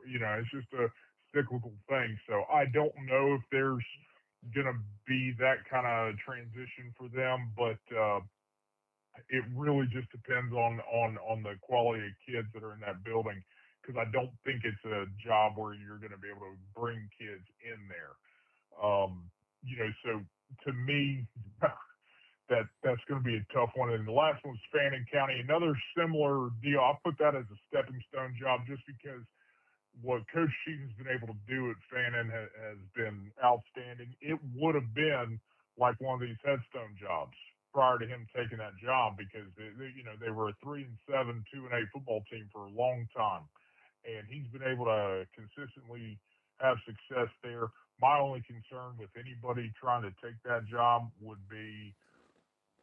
It's just a cyclical thing. So I don't know if there's gonna be that kind of transition for them, but it really just depends on the quality of kids that are in that building, because I don't think it's a job where you're going to be able to bring kids in there. So to me, that's going to be a tough one. And the last one's Fannin County, another similar deal. I put that as a stepping stone job just because what Coach Sheehan's been able to do at Fannin has been outstanding. It would have been like one of these headstone jobs prior to him taking that job, because they were a 3-7, 2-8 football team for a long time, and he's been able to consistently have success there. My only concern with anybody trying to take that job would be,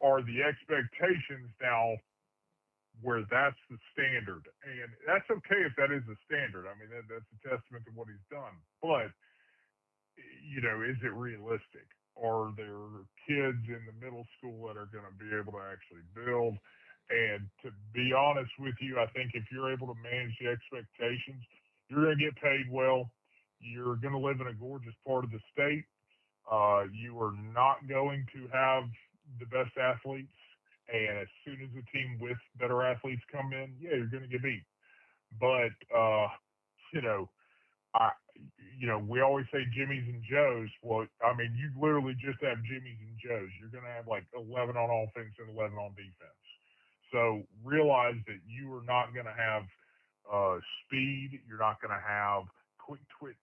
are the expectations now where that's the standard? And that's okay if that is the standard. I mean, that's a testament to what he's done. But, is it realistic? Are there kids in the middle school that are going to be able to actually build? And to be honest with you, I think if you're able to manage the expectations, you're going to get paid well. You're going to live in a gorgeous part of the state. You are not going to have the best athletes, and as soon as a team with better athletes come in, yeah, you're going to get beat. But I, we always say Jimmys and Joes. Well, I mean, you literally just have Jimmys and Joes. You're going to have like 11 on offense and 11 on defense. So realize that you are not going to have speed. You're not going to have quick twitch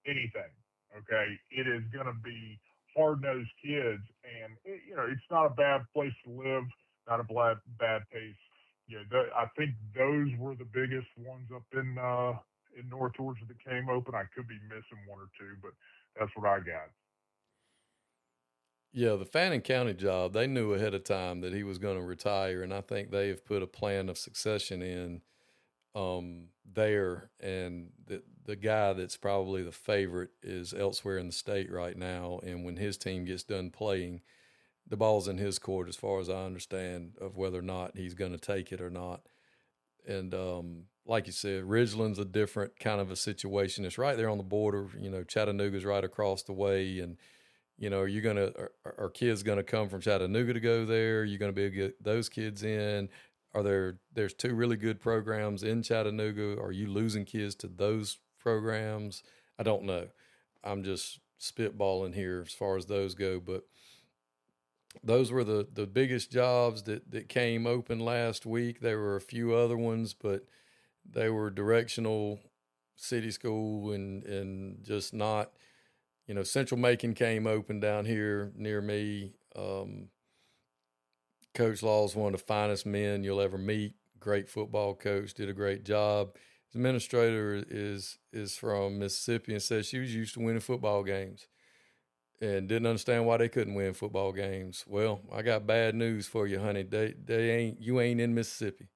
anything. Okay, it is going to be hard-nosed kids, and it's not a bad place to live, not a bad pace. I think those were the biggest ones up in North Georgia that came open. I could be missing one or two, but that's what I got. Yeah, the Fannin County job, they knew ahead of time that he was going to retire, and I think they have put a plan of succession in there. And the guy that's probably the favorite is elsewhere in the state right now. And when his team gets done playing, the ball's in his court, as far as I understand, of whether or not he's going to take it or not. And like you said, Ridgeland's a different kind of a situation. It's right there on the border. Chattanooga's right across the way, and are kids going to come from Chattanooga to go there? Are you going to be able to get those kids in? There's two really good programs in Chattanooga. Are you losing kids to those programs? I don't know. I'm just spitballing here as far as those go, but those were the biggest jobs that came open last week. There were a few other ones, but they were directional city school and just not, Central Macon came open down here near me. Coach Law is one of the finest men you'll ever meet. Great football coach, did a great job. His administrator is from Mississippi and says she was used to winning football games and didn't understand why they couldn't win football games. Well, I got bad news for you, honey. You ain't in Mississippi.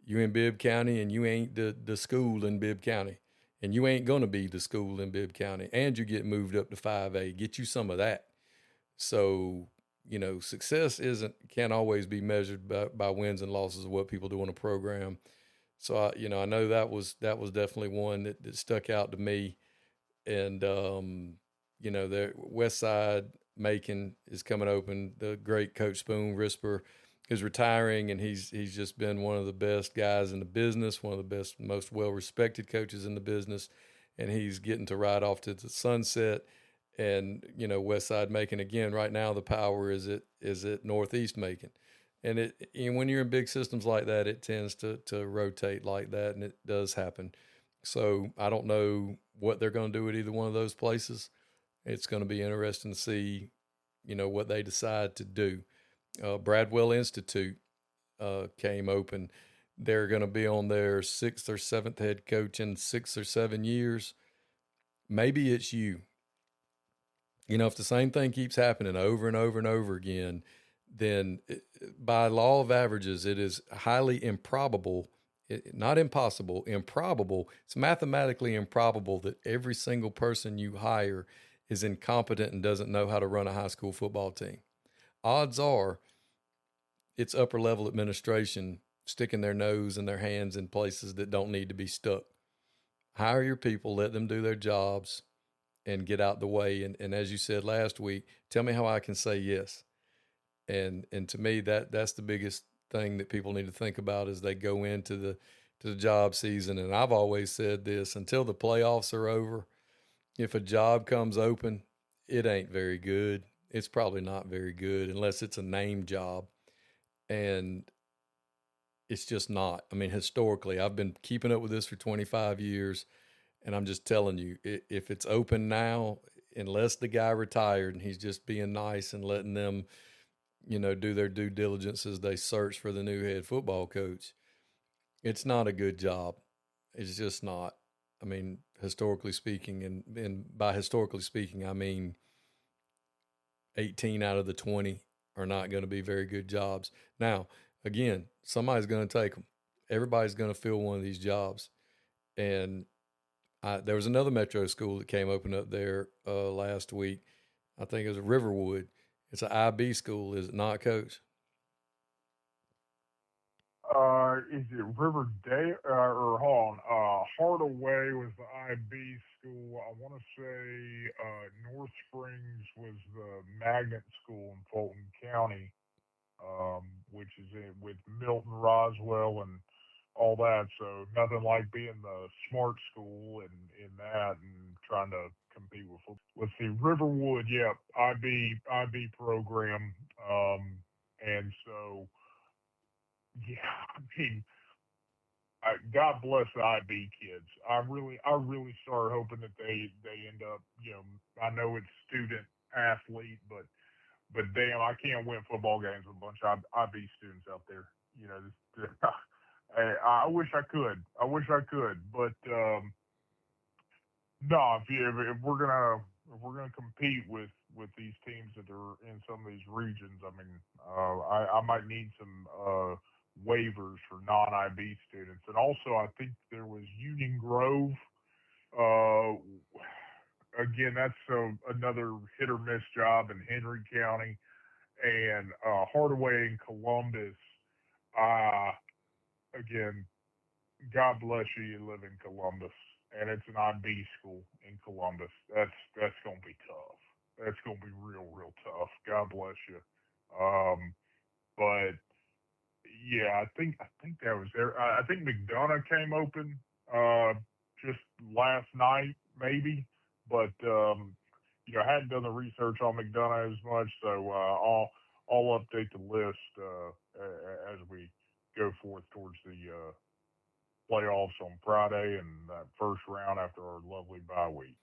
You in Bibb County, and you ain't the school in Bibb County. And you ain't going to be the school in Bibb County. And you get moved up to 5A. Get you some of that. So, success can't always be measured by wins and losses of what people do in a program. So, I know that was definitely one that stuck out to me. And, the West Side Macon is coming open. The great Coach Spoon Risper is retiring, and he's just been one of the best guys in the business, one of the best, most well-respected coaches in the business, and he's getting to ride off to the sunset. And West Side Macon again. Right now, the power is at Northeast Macon, and when you're in big systems like that, it tends to rotate like that, and it does happen. So I don't know what they're going to do at either one of those places. It's going to be interesting to see, what they decide to do. Bradwell Institute came open. They're going to be on their 6th or 7th head coach in 6 or 7 years. Maybe it's you. If the same thing keeps happening over and over and over again, then by law of averages, it is highly improbable, not impossible, improbable. It's mathematically improbable that every single person you hire is incompetent and doesn't know how to run a high school football team. Odds are it's upper level administration sticking their nose and their hands in places that don't need to be stuck. Hire your people, let them do their jobs, and get out the way. And as you said last week, tell me how I can say yes. And to me, that's the biggest thing that people need to think about as they go into the job season. And I've always said this: until the playoffs are over, if a job comes open, it ain't very good. It's probably not very good unless it's a name job. And it's just not. I mean, historically, I've been keeping up with this for 25 years, and I'm just telling you, if it's open now, unless the guy retired and he's just being nice and letting them, do their due diligence as they search for the new head football coach, it's not a good job. It's just not. I mean, historically speaking, and by historically speaking, I mean 18 out of the 20 are not going to be very good jobs. Now, again, somebody's going to take them. Everybody's going to fill one of these jobs. And there was another metro school that came open up there last week. I think it was Riverwood. It's an IB school, is it not, Coach? Is it Riverdale or hold on? Hardaway was the IB school. I want to say North Springs was the magnet school in Fulton County, which is with Milton Roswell and all that. So nothing like being the smart school and in that and trying to compete with football. Let's see, Riverwood, yeah, IB program, and so yeah, I mean, God bless the IB kids. I really start hoping that they end up. I know it's student athlete, but damn, I can't win football games with a bunch of IB students out there. I wish I could. I wish I could, but no. If we're gonna compete with these teams that are in some of these regions, I mean, I might need some waivers for non-IB students, and also I think there was Union Grove. Uh, Again, that's another hit or miss job in Henry County, and Hardaway in Columbus. Uh, Again, God bless you. You live in Columbus, and it's an IB school in Columbus. That's gonna be tough. That's gonna be real tough. God bless you. Um, but yeah, I think that was there. I think McDonough came open uh, just last night, maybe, but I hadn't done the research on McDonough as much, so I'll update the list as we go forth towards the playoffs on Friday and that first round after our lovely bye week.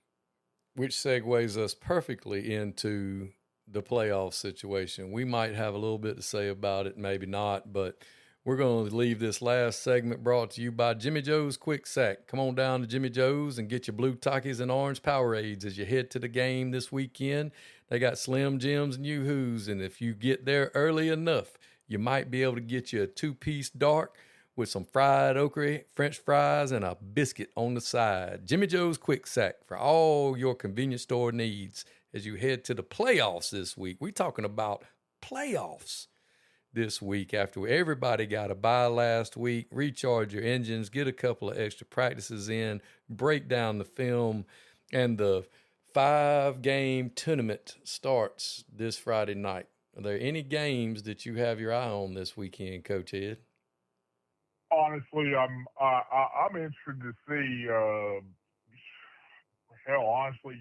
Which segues us perfectly into the playoff situation. We might have a little bit to say about it, maybe not, but we're going to leave this last segment brought to you by Jimmy Joe's Quick Sack. Come on down to Jimmy Joe's and get your blue Takis and orange Powerades as you head to the game this weekend. They got Slim Jims and Yoo-Hoos, and if you get there early enough, you might be able to get you a two-piece dark with some fried okra, French fries, and a biscuit on the side. Jimmy Joe's Quick Sack for all your convenience store needs as you head to the playoffs this week. We're talking about playoffs this week after everybody got a bye last week. Recharge your engines, get a couple of extra practices in, break down the film, and the 5-game tournament starts this Friday night. Are there any games that you have your eye on this weekend, Coach Ed? Honestly, I'm interested to see. Hell, honestly,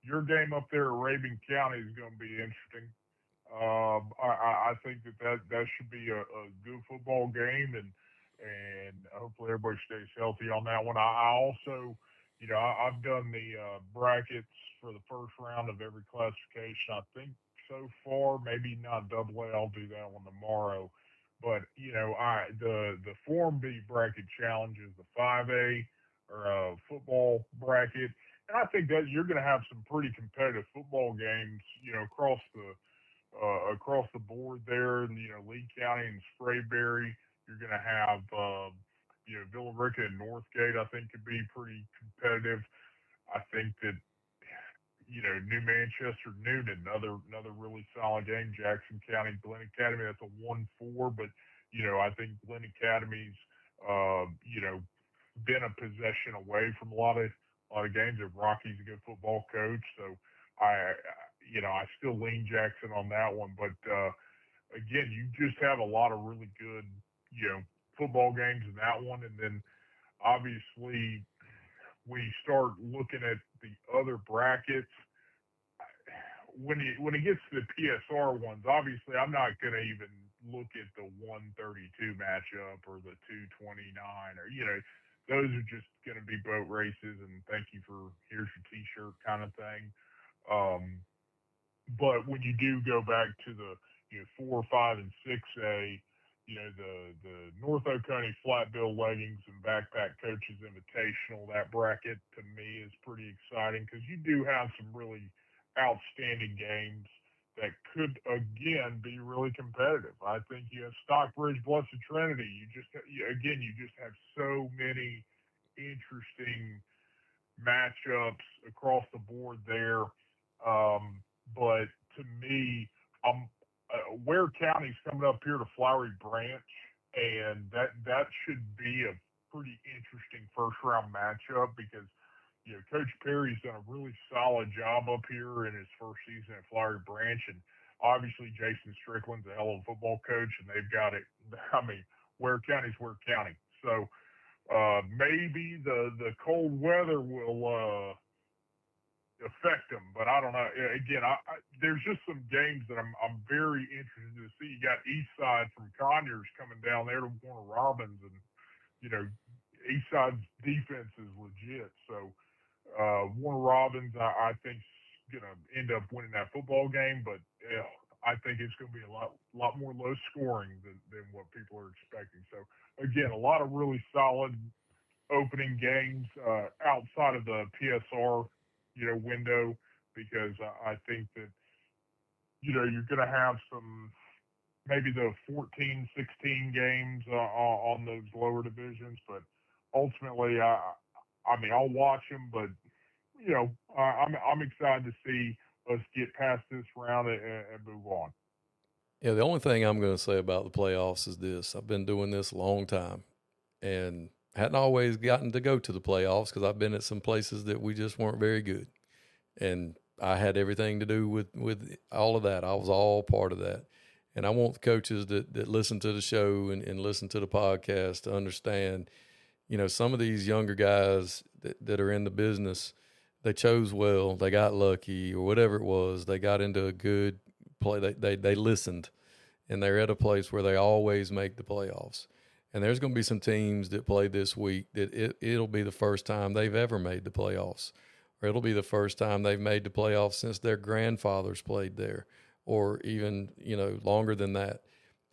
your game up there at Rabin County is going to be interesting. I think that should be a good football game, and hopefully everybody stays healthy on that one. I also, I've done the brackets for the first round of every classification. I think so far, maybe not double A. I'll do that one tomorrow. But the Form B bracket challenge is the 5A or football bracket, and I think that you're going to have some pretty competitive football games, across the board there. And, Lee County and Sprayberry, you're going to have, Villa Rica and Northgate, I think could be pretty competitive. I think that, New Manchester, Newton, another really solid game. Jackson County, Glen Academy, that's a 1-4, but, I think Glen Academy's, been a possession away from a lot of games. And Rocky's a good football coach, so I still lean Jackson on that one. But again, you just have a lot of really good, you know, football games in that one, and then obviously when you start looking at the other brackets, when it gets to the PSR ones, obviously I'm not going to even look at the 132 matchup or the 229, or those are just going to be boat races and thank you for here's your T-shirt kind of thing. Um, but when you do go back to the 4, 5, and 6A, the North Oconee flat bill leggings and backpack coaches invitational, that bracket to me is pretty exciting because you do have some really outstanding games that could again be really competitive. I think you have Stockbridge, Blessed Trinity. You just have so many interesting matchups across the board there. But to me, I'm Ware County's coming up here to Flowery Branch, and that should be a pretty interesting first round matchup because Coach Perry's done a really solid job up here in his first season at Flowery Branch, and obviously Jason Strickland's a hell of a football coach, and they've got it. I mean, Ware County's Ware County, so maybe the cold weather will affect them, but I don't know. Again, there's just some games that I'm very interested to see. You got Eastside from Conyers coming down there to Warner Robins, and Eastside's defense is legit. So Warner Robins, I think, is gonna end up winning that football game, but I think it's going to be a lot more low scoring than what people are expecting. So again, a lot of really solid opening games outside of the PSR window, because I think that you're going to have some, maybe the 14, 16 games on those lower divisions, but ultimately I mean I'll watch them, but I'm excited to see us get past this round and move on. Yeah, the only thing I'm going to say about the playoffs is this. I've been doing this a long time and hadn't always gotten to go to the playoffs because I've been at some places that we just weren't very good. And I had everything to do with all of that. I was all part of that. And I want the coaches that listen to the show and listen to the podcast to understand, some of these younger guys that are in the business, they chose well, they got lucky or whatever it was. They got into a good play. They listened, and they're at a place where they always make the playoffs. And there's going to be some teams that play this week that it'll be the first time they've ever made the playoffs, or it'll be the first time they've made the playoffs since their grandfathers played there, or even, longer than that.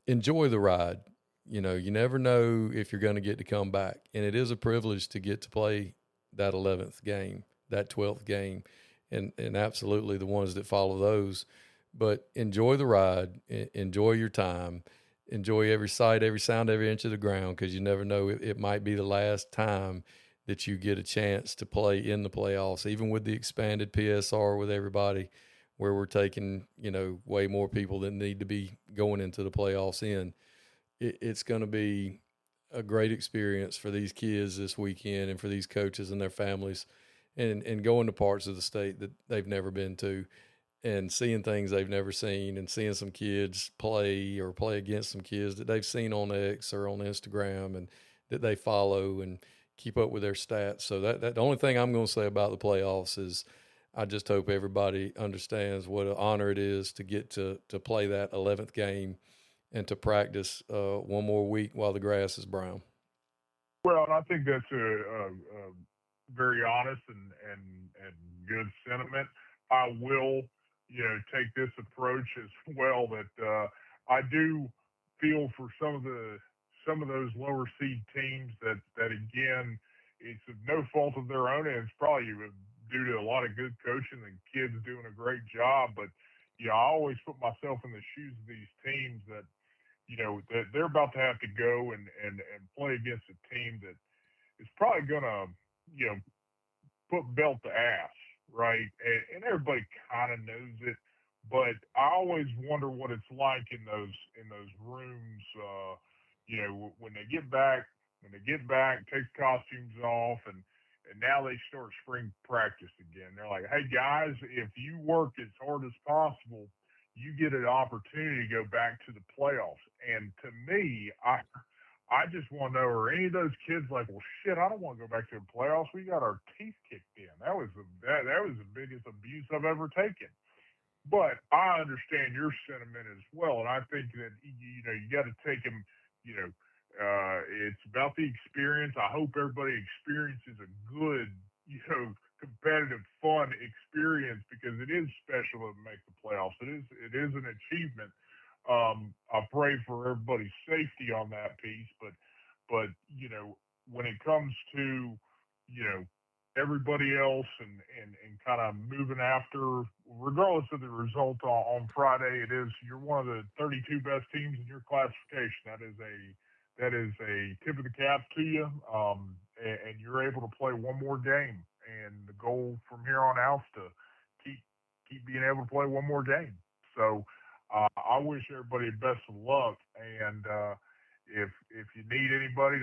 Enjoy the ride. You never know if you're going to get to come back. And it is a privilege to get to play that 11th game, that 12th game, and absolutely the ones that follow those. But enjoy the ride, enjoy your time, enjoy every sight, every sound, every inch of the ground, because you never know, it might be the last time that you get a chance to play in the playoffs, even with the expanded PSR with everybody, where we're taking, way more people than need to be going into the playoffs in. It's going to be a great experience for these kids this weekend and for these coaches and their families, and going to parts of the state that they've never been to, and seeing things they've never seen, and seeing some kids play or play against some kids that they've seen on X or on Instagram and that they follow and keep up with their stats. So that the only thing I'm going to say about the playoffs is I just hope everybody understands what an honor it is to get to play that 11th game and to practice one more week while the grass is brown. Well, and I think that's a very honest and good sentiment. I will, take this approach as well, that I do feel for some of those lower seed teams that again, it's no fault of their own, and it's probably due to a lot of good coaching and kids doing a great job. But I always put myself in the shoes of these teams that that they're about to have to go and play against a team that is probably gonna put belt to ass, right? And everybody kind of knows it, but I always wonder what it's like in those rooms. When they get back, take the costumes off, and now they start spring practice again. They're like, "Hey guys, if you work as hard as possible, you get an opportunity to go back to the playoffs. And to me, I just want to know, are any of those kids like, well, shit, I don't want to go back to the playoffs. We got our teeth kicked in. That was the biggest abuse I've ever taken. But I understand your sentiment as well, and I think that you got to take them. It's about the experience. I hope everybody experiences a good, competitive, fun experience, because it is special to make the playoffs. It is an achievement. I pray for everybody's safety on that piece, but when it comes to everybody else and kind of moving after, regardless of the result on Friday, you're one of the 32 best teams in your classification. That is a tip of the cap to you, and you're able to play one more game. And the goal from here on out is to keep being able to play one more game. So I wish everybody the best of luck. And if you need anybody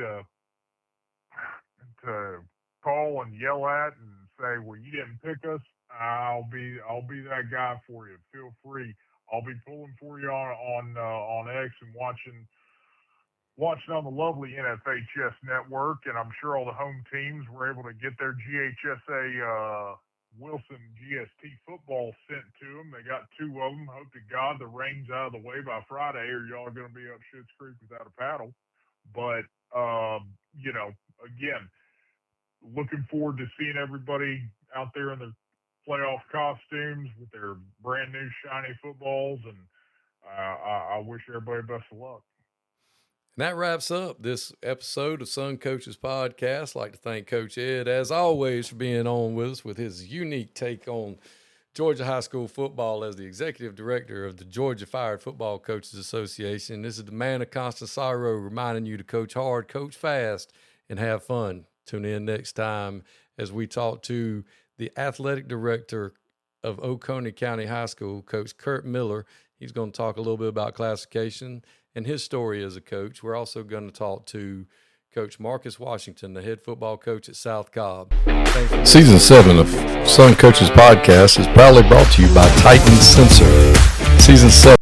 to call and yell at and say, well, you didn't pick us, I'll be that guy for you. Feel free. I'll be pulling for you on X and watching on the lovely NFHS network, and I'm sure all the home teams were able to get their GHSA Wilson GST football sent to them. They got 2 of them. Hope to God the rain's out of the way by Friday, or y'all are going to be up Schitt's Creek without a paddle. But again, looking forward to seeing everybody out there in their playoff costumes with their brand new shiny footballs, and I wish everybody best of luck. And that wraps up this episode of Sun Coaches Podcast. I'd like to thank Coach Ed, as always, for being on with us with his unique take on Georgia high school football as the executive director of the Georgia Fired Football Coaches Association. This is the man of constant sorrow, reminding you to coach hard, coach fast, and have fun. Tune in next time as we talk to the athletic director of Oconee County High School, Coach Kurt Miller. He's going to talk a little bit about classification and his story as a coach. We're also going to talk to Coach Marcus Washington, the head football coach at South Cobb. Season 7 of Sun Coaches Podcast is proudly brought to you by Titan Sensor. Season 7.